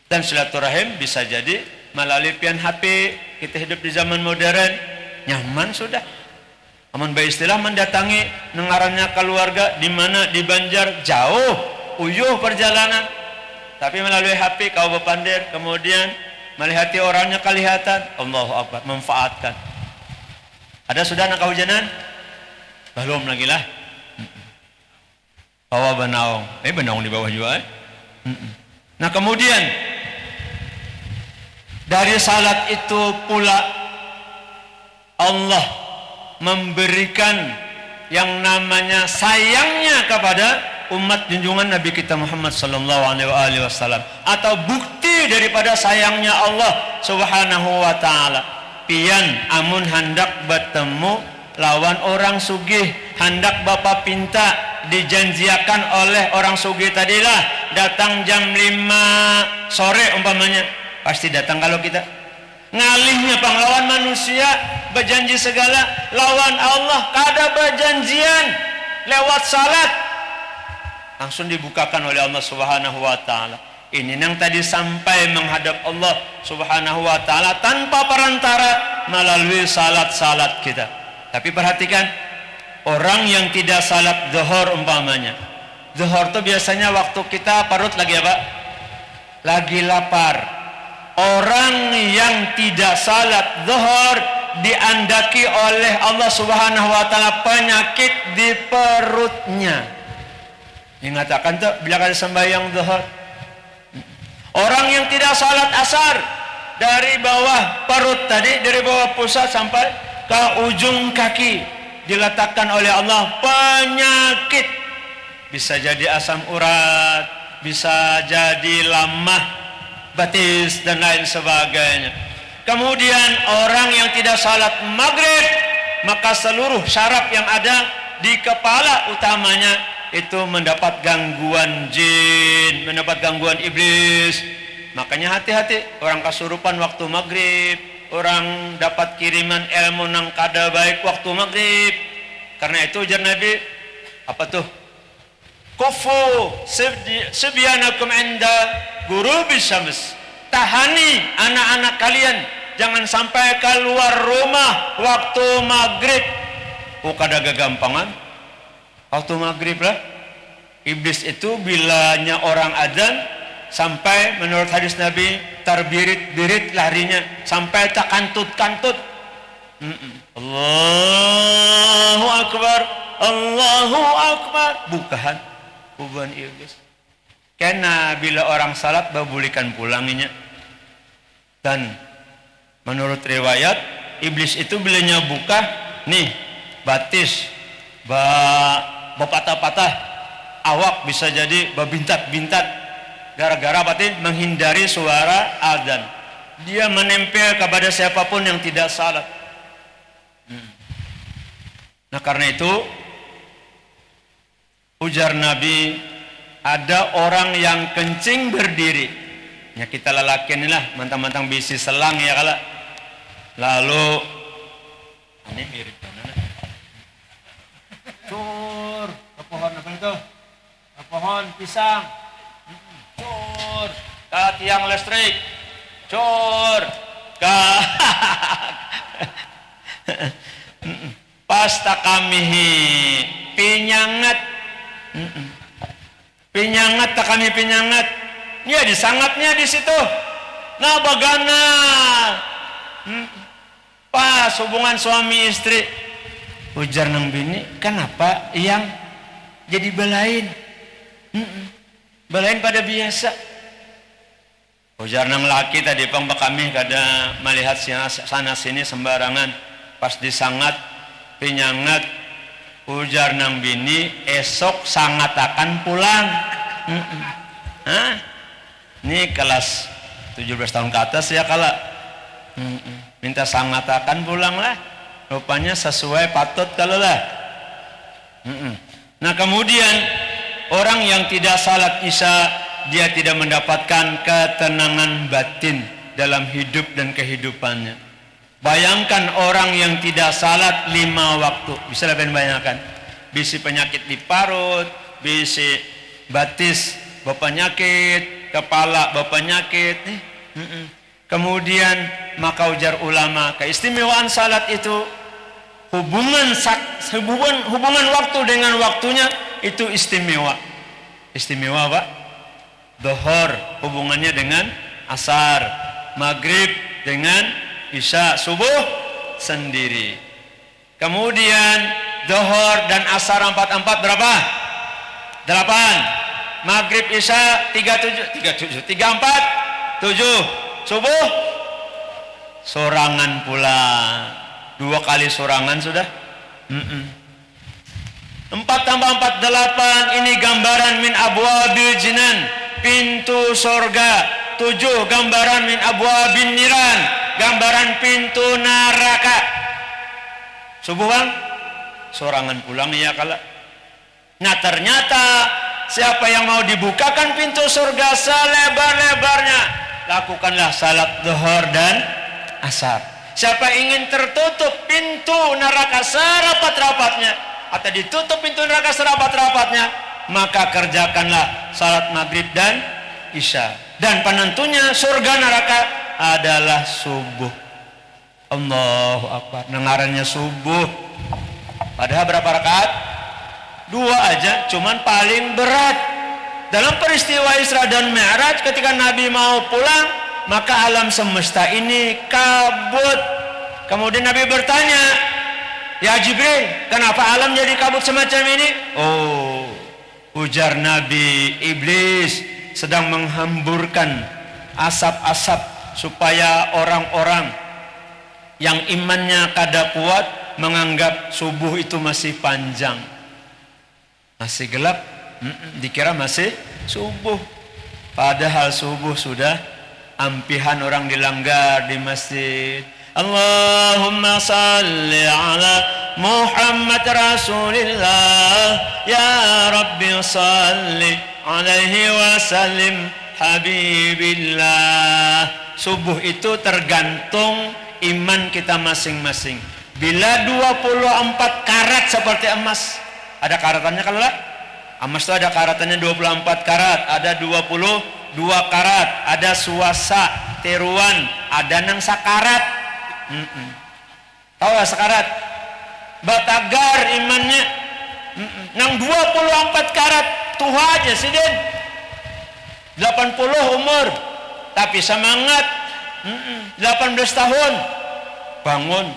Dan silaturahim bisa jadi melalui pian HP. Kita hidup di zaman modern, nyaman sudah. Aman bayi istilah mendatangi nengarannya keluarga di mana di Banjar jauh, uyuh perjalanan. Tapi melalui HP kau bepandir, kemudian melihati orangnya kelihatan. Allahu Akbar, manfaatkan. Ada sudah nak kehujanan? Belum lagi lah. Bawa benaung. Benaung di bawah juga. Nah kemudian dari salat itu pula Allah memberikan yang namanya sayangnya kepada umat junjungan Nabi kita Muhammad sallallahu alaihi wasallam, atau bukti daripada sayangnya Allah Subhanahu wa taala. Pian amun hendak bertemu lawan orang sugih, hendak bapa pinta dijanjiakan oleh orang sugih tadilah datang jam 5 sore umpamanya, pasti datang. Kalau kita ngalihnya pahlawan manusia berjanji segala, lawan Allah kada berjanjian lewat salat langsung dibukakan oleh Allah Subhanahu wa taala. Ini yang tadi sampai menghadap Allah Subhanahu wa taala tanpa perantara melalui salat-salat kita. Tapi perhatikan, orang yang tidak salat zuhur umpamanya. Zuhur itu biasanya waktu kita perut lagi apa? Lagi lapar. Orang yang tidak salat zuhur diandaki oleh Allah Subhanahu wa taala penyakit di perutnya. Ingatakan tuh bila kada sembahyang zuhur. Orang yang tidak salat asar dari bawah perut tadi, dari bawah pusat sampai ke ujung kaki, diletakkan oleh Allah penyakit. Bisa jadi asam urat, bisa jadi lamah batis dan lain sebagainya. Kemudian orang yang tidak salat maghrib maka seluruh syaraf yang ada di kepala utamanya itu mendapat gangguan jin, mendapat gangguan iblis. Makanya hati-hati, orang kesurupan waktu maghrib, orang dapat kiriman ilmu nang kada baik waktu maghrib. Karena itu ujar Nabi, apa tuh? Kufu sibyanakum inda ghurubis syams. Tahani anak-anak kalian, jangan sampai keluar rumah waktu maghrib. Oh, kada gagampangan. Waktu maghrib lah. Iblis itu bilanya orang adzan sampai menurut hadis Nabi terbirit-birit larinya sampai tak kantut-kantut. Allahu Akbar, Allahu Akbar. Bukan kubuan iblis. Karena bila orang salat babulikan pulanginya. Dan menurut riwayat iblis itu bilanya buka nih batis bapatah-patah awak bisa jadi babintat-bintat gara-gara batin menghindari suara adzan. Dia menempel kepada siapapun yang tidak salat. Nah karena itu ujar Nabi, ada orang yang kencing berdiri. Ya kita lelaki inilah mantang-mantang bisi selang ya kala. Lalu ini mirip mana? Cur, ke pohon apa itu? Ke pohon pisang. Cur, ke tiang listrik. Cur, ke pasta kamihi pinyangat. Pinyangat tak kami pinyangat. Ya disangatnya di situ. Nah bagana. Pas hubungan suami istri. Ujar nang bini, kenapa yang jadi belain? Belain pada biasa. Ujar nang laki tadi pang kami kada melihat sana sini sembarangan. Pas disangat, pinyangat. Ujar nang bini, esok sangat akan pulang. Ini kelas 17 tahun ke atas ya kala. Minta sangat akan pulang lah. Rupanya sesuai patut kalau lah. Nah kemudian orang yang tidak salat isya, dia tidak mendapatkan ketenangan batin dalam hidup dan kehidupannya. Bayangkan orang yang tidak salat 5 waktu. Bisa lebih bayangkan. Bisi penyakit di parut, bisi batis berpenyakit, kepala berpenyakit. Kemudian maka ujar ulama, keistimewaan salat itu hubungan waktu dengan waktunya itu istimewa. Istimewa Pak. Dohor hubungannya dengan asar, maghrib dengan isya, subuh sendiri. Kemudian dohor dan asar 4 berapa? 8. Maghrib isya 3 4 7. Subuh sorangan pula. 2 kali sorangan sudah. 4 tambah 4 8. Ini gambaran min abwabil jinan, pintu sorga. 7 gambaran min abwabin niran, gambaran pintu neraka. Subuh bang, sorangan pulang ya kala. Nah ternyata siapa yang mau dibukakan pintu surga selebar-lebarnya, lakukanlah salat zuhur dan asar. Siapa ingin tertutup pintu neraka serapat-rapatnya atau ditutup pintu neraka serapat-rapatnya, maka kerjakanlah salat maghrib dan isya. Dan penentunya surga neraka adalah subuh. Allahu Akbar. Dengarannya subuh. Padahal berapa rakaat? 2 aja, cuman paling berat. Dalam peristiwa Isra dan Mi'raj ketika Nabi mau pulang, maka alam semesta ini kabut. Kemudian Nabi bertanya, "Ya Jibril, kenapa alam jadi kabut semacam ini?" Oh, ujar Nabi, iblis sedang menghamburkan asap-asap supaya orang-orang yang imannya kada kuat menganggap subuh itu masih panjang, masih gelap, dikira masih subuh. Padahal subuh sudah ampihan orang dilanggar di masjid, Allahumma salli ala Muhammad Rasulillah, ya Rabbi salli alaihi wasallim habibillah. Subuh itu tergantung iman kita masing-masing. Bila 24 karat seperti emas, ada karatannya kalau lah? Emas itu ada karatannya 24 karat, ada 22 karat, ada suasa, teruan, ada nang sakarat. Tahu lah sakarat? Batagar imannya. Nang 24 karat tuha aja sih Den. 80 umur, tapi semangat. 18 tahun bangun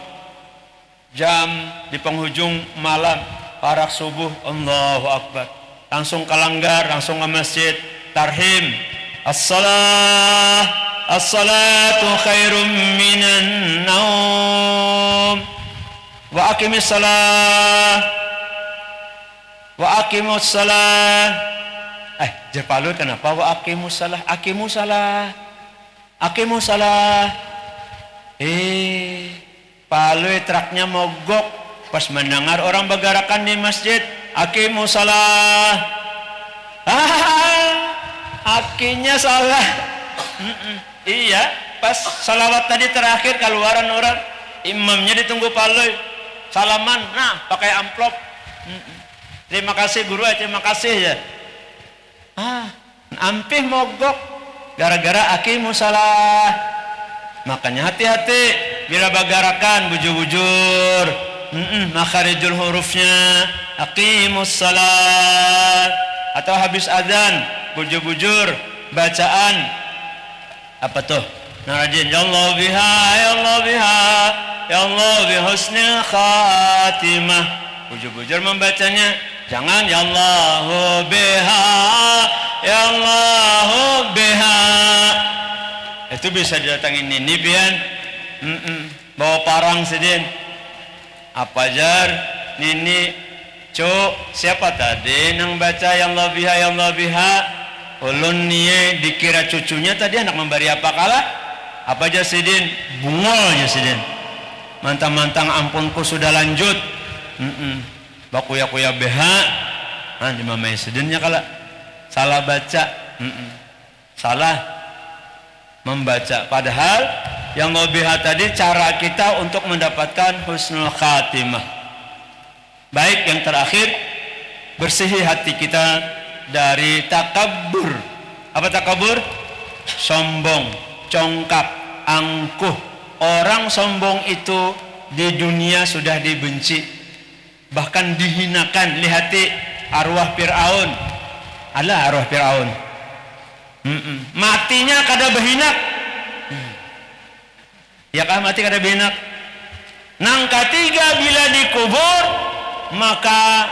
jam di penghujung malam parak subuh, Allahu Akbar, langsung kalanggar, langsung ke masjid, tarhim, as-salatu khairum minan naum, wa aqimis salah, wa aqimus salah. Jepalu kenapa wa aqimus salah, aqimus salah, aqimus salah. Palu traknya mogok pas mendengar orang bergerakan di masjid, aqimus salah. Akinya salah. Iya, pas salawat tadi terakhir keluaran orang, imamnya ditunggu palu, salaman, nah pakai amplop. Terima kasih guru, terima kasih ya. Ampih mogok gara-gara aqimus salah. Makanya hati-hati bila bagarakan bujur-bujur, makharijul hurufnya, aqimus salat, atau habis adzan bujur-bujur bacaan apa tuh? Narajin ya Allah biha, ya Allah biha, ya Allah bi husnil khatimah. Bujur-bujur membacanya, jangan ya Allah biha, ya Allah biha. Itu bisa didatangin nini pian, bawa parang sedin, apa jar nini, cok siapa tadi nang baca yang Allah biha, ulun niye dikira cucunya tadi anak memberi apa kalah, apa aja sedin, bungolnya sedin, mantang-mantang ampunku sudah lanjut, bakuya-kuya beha, di mamai sedinnya kalah, salah baca, salah membaca, padahal yang lebih tadi cara kita untuk mendapatkan husnul khatimah. Baik, yang terakhir, bersihi hati kita dari takabur. Apa takabur? Sombong, congkak, angkuh. Orang sombong itu di dunia sudah dibenci, bahkan dihinakan. Lihati arwah Fir'aun. Allah arwah Fir'aun, matinya kada behinak, ya kah mati kada behinak. Nang ketiga bila dikubur maka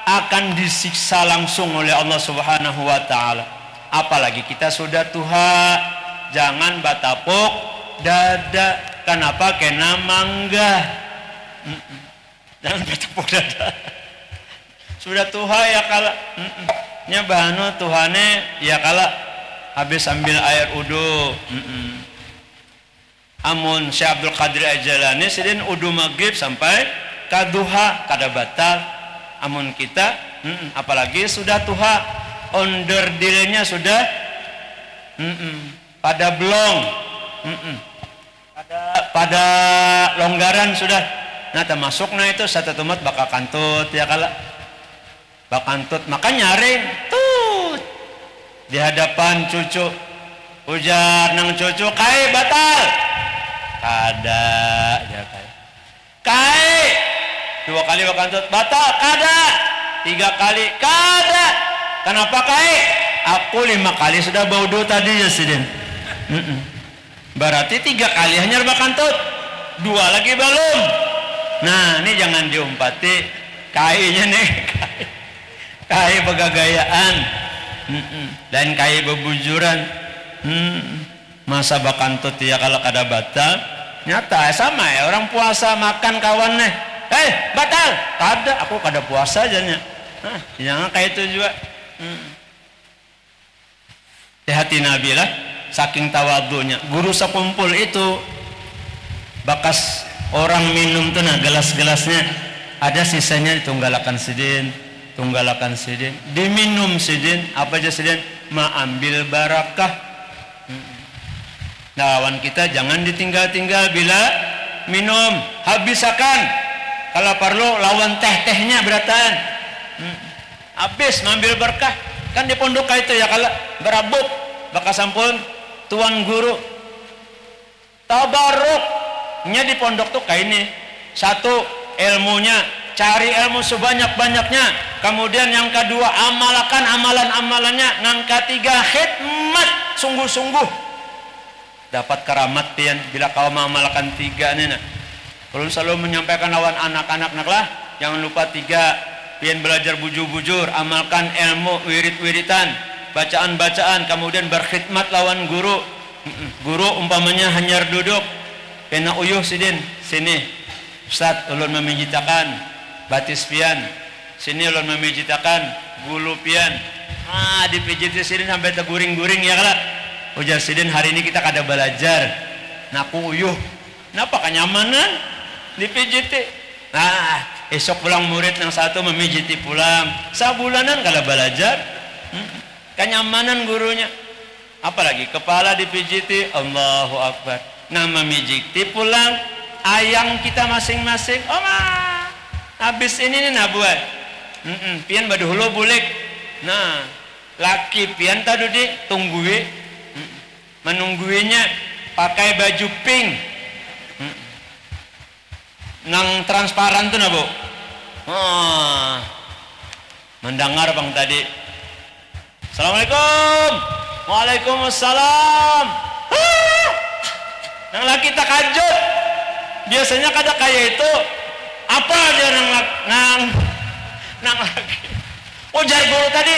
akan disiksa langsung oleh Allah Subhanahu wa taala. Apalagi kita sudah tua, jangan batapuk dada. Kenapa? Kena mangga. Jangan batapuk dada. Sudah tua ya kala. Nya bahano tuhane ya kala habis ambil air udu. Amun Syekh Abdul Qadir Al-Jalani sedin udu maghrib sampai kaduha kada batal. Amun kita apalagi sudah tuha, onder dirinya sudah pada blong, pada longgaran sudah. Nah termasuk nah itu satu tumat bakal kantut ya kala, bakal kantut, maka nyaring tut di hadapan cucu, ujar nang cucu, kai batal, kada ya kai 2 kali bakantut batal, kada 3 kali, kada. Kenapa kai? Aku 5 kali sudah baudu tadi ya sidin. Berarti 3 kali hanya bakantut, 2 lagi belum. Nah ini jangan diumpati kainya nih, kai begagayaan dan kai bebujuran. Masa bakantut ya kalau kada batal. Nyata sama ya orang puasa makan kawan nih, batal, kada, aku kada puasa aja nya. Jangan kayak itu juga. Hati Nabi lah saking tawadunya, guru sekumpul itu Bakas orang minum tuh nah gelas-gelasnya ada sisanya ditunggalakan sidin, tunggalakan sidin, diminum sidin, apa aja sidin, ambil barakah. Lawan kita jangan ditinggal-tinggal bila minum, habisakan. Kalau perlu lawan teh-tehnya beratan. Habis ngambil berkah. Kan di pondok itu ya kalau berabuk bakal sampun tuan guru tabaruknya di pondok tuh kayak ini. Satu, ilmunya, cari ilmu sebanyak-banyaknya. Kemudian yang kedua, amalkan amalan-amalannya. Yang ketiga, khidmat sungguh-sungguh. Dapat keramat pian bila kau mengamalkan tiga ini. Perlu selalu menyampaikan lawan anak-anak lah. Jangan lupa tiga. Pian belajar bujur-bujur, amalkan ilmu, wirid-wiritan, bacaan-bacaan, kemudian berkhidmat lawan guru. Guru umpamanya hanya duduk, pena uyuh sidin, sini Ustaz ulun memijitakan batis pian, sini ulun memijitakan bulu pian, dipijit sidin sampai terguring-guring ya kala. Ujar sidin, hari ini kita kada belajar, naku uyuh, kenapa kenyamanan dipijiti. Esok pulang murid yang satu memijiti pulang, sabulanan kalau belajar, kenyamanan gurunya. Apalagi kepala dipijiti, Allahu Akbar. Nah memijiti pulang, ayang kita masing-masing. Habis ini nih nabuat. Pian baduhulu bulik. Nah, laki pian tadi tunggui, menungguinya pakai baju pink. Nang transparan tuh nabu. Mendengar bang tadi. Assalamualaikum. Waalaikumsalam. Nang laki tak kajut. Biasanya kada kaya itu. Apa dia nang laki? Ujar guru tadi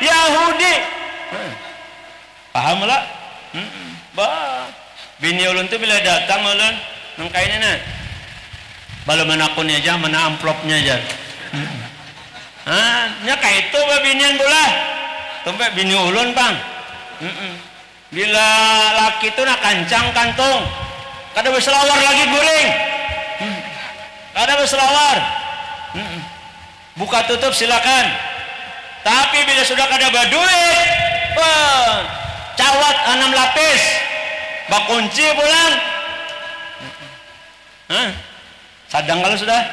Yahudi. Paham lah? Bini ulun tuh bila datang ulun nang kainnya nah. Balu menakunnya aja, mana amplopnya aja. Nya kayak itu babinian bola. Tumpek bini ulun bang. Bila laki itu nak kancang kantung, kada berselawar lagi guring. Kada berselawar. Buka tutup silakan. Tapi bila sudah kada baduit, cawat 6 lapis, bakunci pulang. Sadang kalau sudah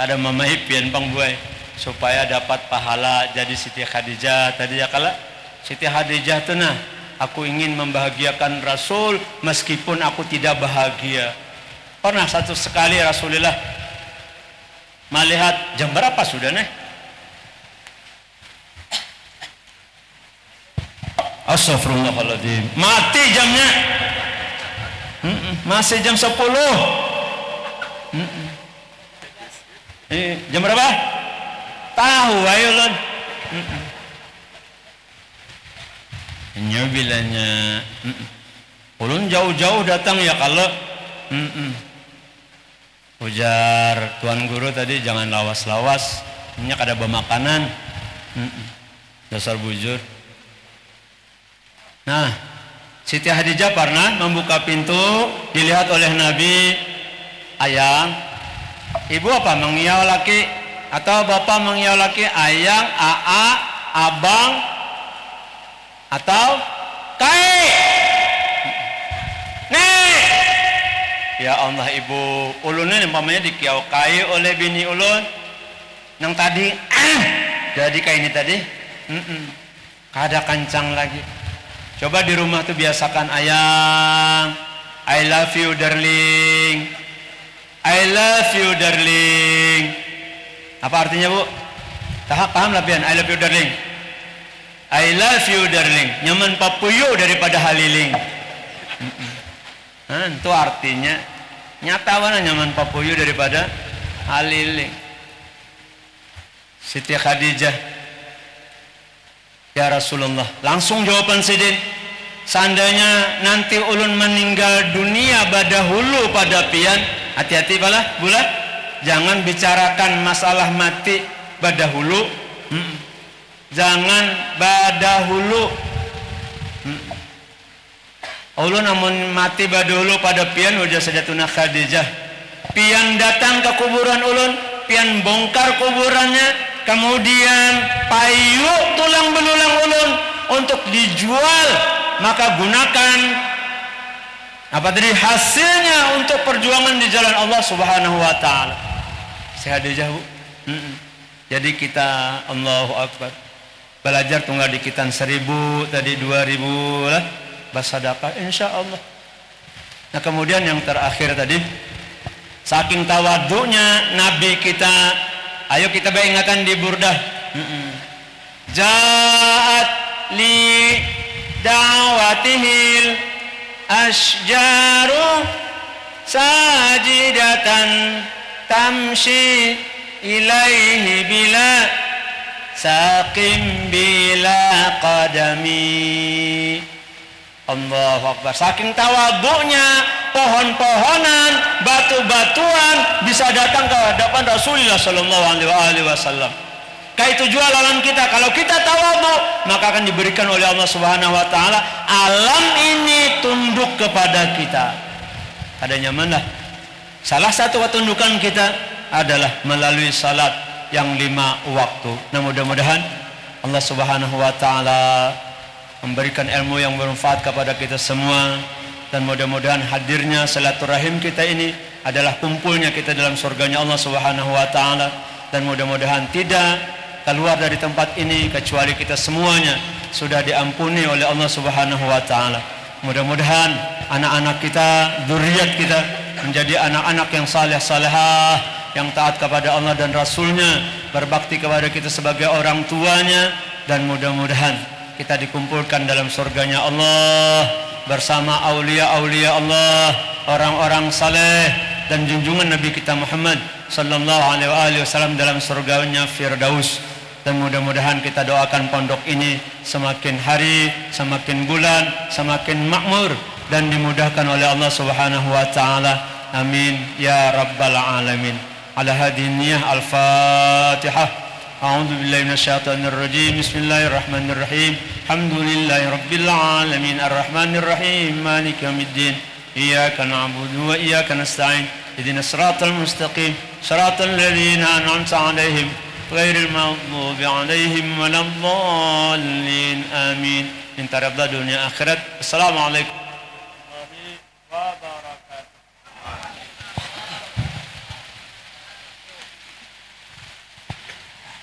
ada mamai pian pang buai supaya dapat pahala jadi Siti Khadijah tadi ya kala. Siti Khadijah tuh nah, aku ingin membahagiakan Rasul meskipun aku tidak bahagia. Pernah satu sekali Rasulullah melihat jam berapa sudah nih? Astagfirullahaladzim, mati jamnya. Masih jam 10. Jam berapa? Tahu ayo lon. Nya bilanya ulun jauh-jauh datang ya kalau ujar tuan guru tadi jangan lawas-lawas, nya kada bemakanan. Dasar bujur. Nah, Siti Khadijah pernah membuka pintu, dilihat oleh Nabi, ayang, ibu apa mengiau laki atau bapak mengiau laki, ayang, aa, abang, atau kai. Nih, ya Allah ibu, ulunnya umpamanya dikiau kai oleh bini ulun, yang tadi, jadi kayak ini tadi, kada kancang lagi. Coba di rumah tuh biasakan ayang, I love you darling, I love you darling. Apa artinya bu? Paham lah pian, I love you darling, I love you darling. Nyaman papuyu daripada haliling. Itu artinya nyata mana nyaman papuyu daripada haliling. Siti Khadijah, ya Rasulullah, langsung jawaban sidin, seandainya nanti ulun meninggal dunia badahulu pada pian, hati-hati pala bulat, jangan bicarakan masalah mati badahulu, jangan badahulu. ulun amun mati badulu pada pian wajah Sayyidatuna Khadijah, pian datang ke kuburan ulun, pian bongkar kuburannya, kemudian payu tulang belulang ulun untuk dijual, maka gunakan apa tadi hasilnya untuk perjuangan di jalan Allah Subhanahu wa taala. Si Khadijah, Bu. Jadi kita Allahu Akbar. Belajar tunggal dikitan 1000 tadi 2000 lah bersedekah insyaallah. Nah, kemudian yang terakhir tadi saking tawadhunya Nabi kita, ayo kita ingatan di Burdah. Ja'at li da'watihil asjaru sajidatan tamshi ilaihi bila saqim bila qadami. Allahu Akbar. Saking tawadhunya pohon-pohonan, batu-batuan bisa datang ke hadapan Rasulullah sallallahu alaihi wasallam. Kayak itu jualan kita. Kalau kita tawadhu, maka akan diberikan oleh Allah Subhanahu wa taala alam ini tunduk kepada kita. Ada nyamanlah. Salah satu ketundukan kita adalah melalui salat yang 5 waktu. Nah, mudah-mudahan Allah Subhanahu wa taala memberikan ilmu yang bermanfaat kepada kita semua, dan mudah-mudahan hadirnya silaturahim kita ini adalah kumpulnya kita dalam surganya Allah Subhanahu wa taala, dan mudah-mudahan tidak keluar dari tempat ini kecuali kita semuanya sudah diampuni oleh Allah Subhanahu wa taala. Mudah-mudahan anak-anak kita, zuriat kita menjadi anak-anak yang saleh-salehah, yang taat kepada Allah dan Rasulnya, berbakti kepada kita sebagai orang tuanya, dan mudah-mudahan kita dikumpulkan dalam surganya Allah bersama aulia-aulia Allah, orang-orang saleh dan junjungan Nabi kita Muhammad sallallahu alaihi wasallam dalam surganya Firdaus. Dan mudah-mudahan kita doakan pondok ini semakin hari, semakin bulan, semakin makmur dan dimudahkan oleh Allah Subhanahu wa taala. Amin ya rabbal alamin. Ala hadhihi niyyah al-Fatihah. A'udzu billahi minasyaitonir rajim. Bismillahirrahmanirrahim. Alhamdulillahi rabbil alamin arrahmanir rahim maliki yaumiddin. Iyyaka na'budu wa iyyaka nasta'in. Ihdinas siratal mustaqim. Siratal ladzina an'amta 'alaihim ghairil maghdubi 'alaihim waladdallin. Amin. Minta ridha dunia akhirat. Assalamualaikum warahmatullahi wabarakatuh.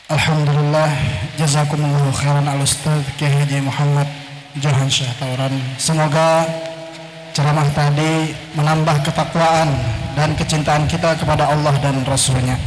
Alhamdulillah, jazakumullahu khairan al-Ustaz Kiai Haji Muhammad Johan Syah Tauran. Semoga ceramah tadi menambah ketakwaan dan kecintaan kita kepada Allah dan Rasulnya.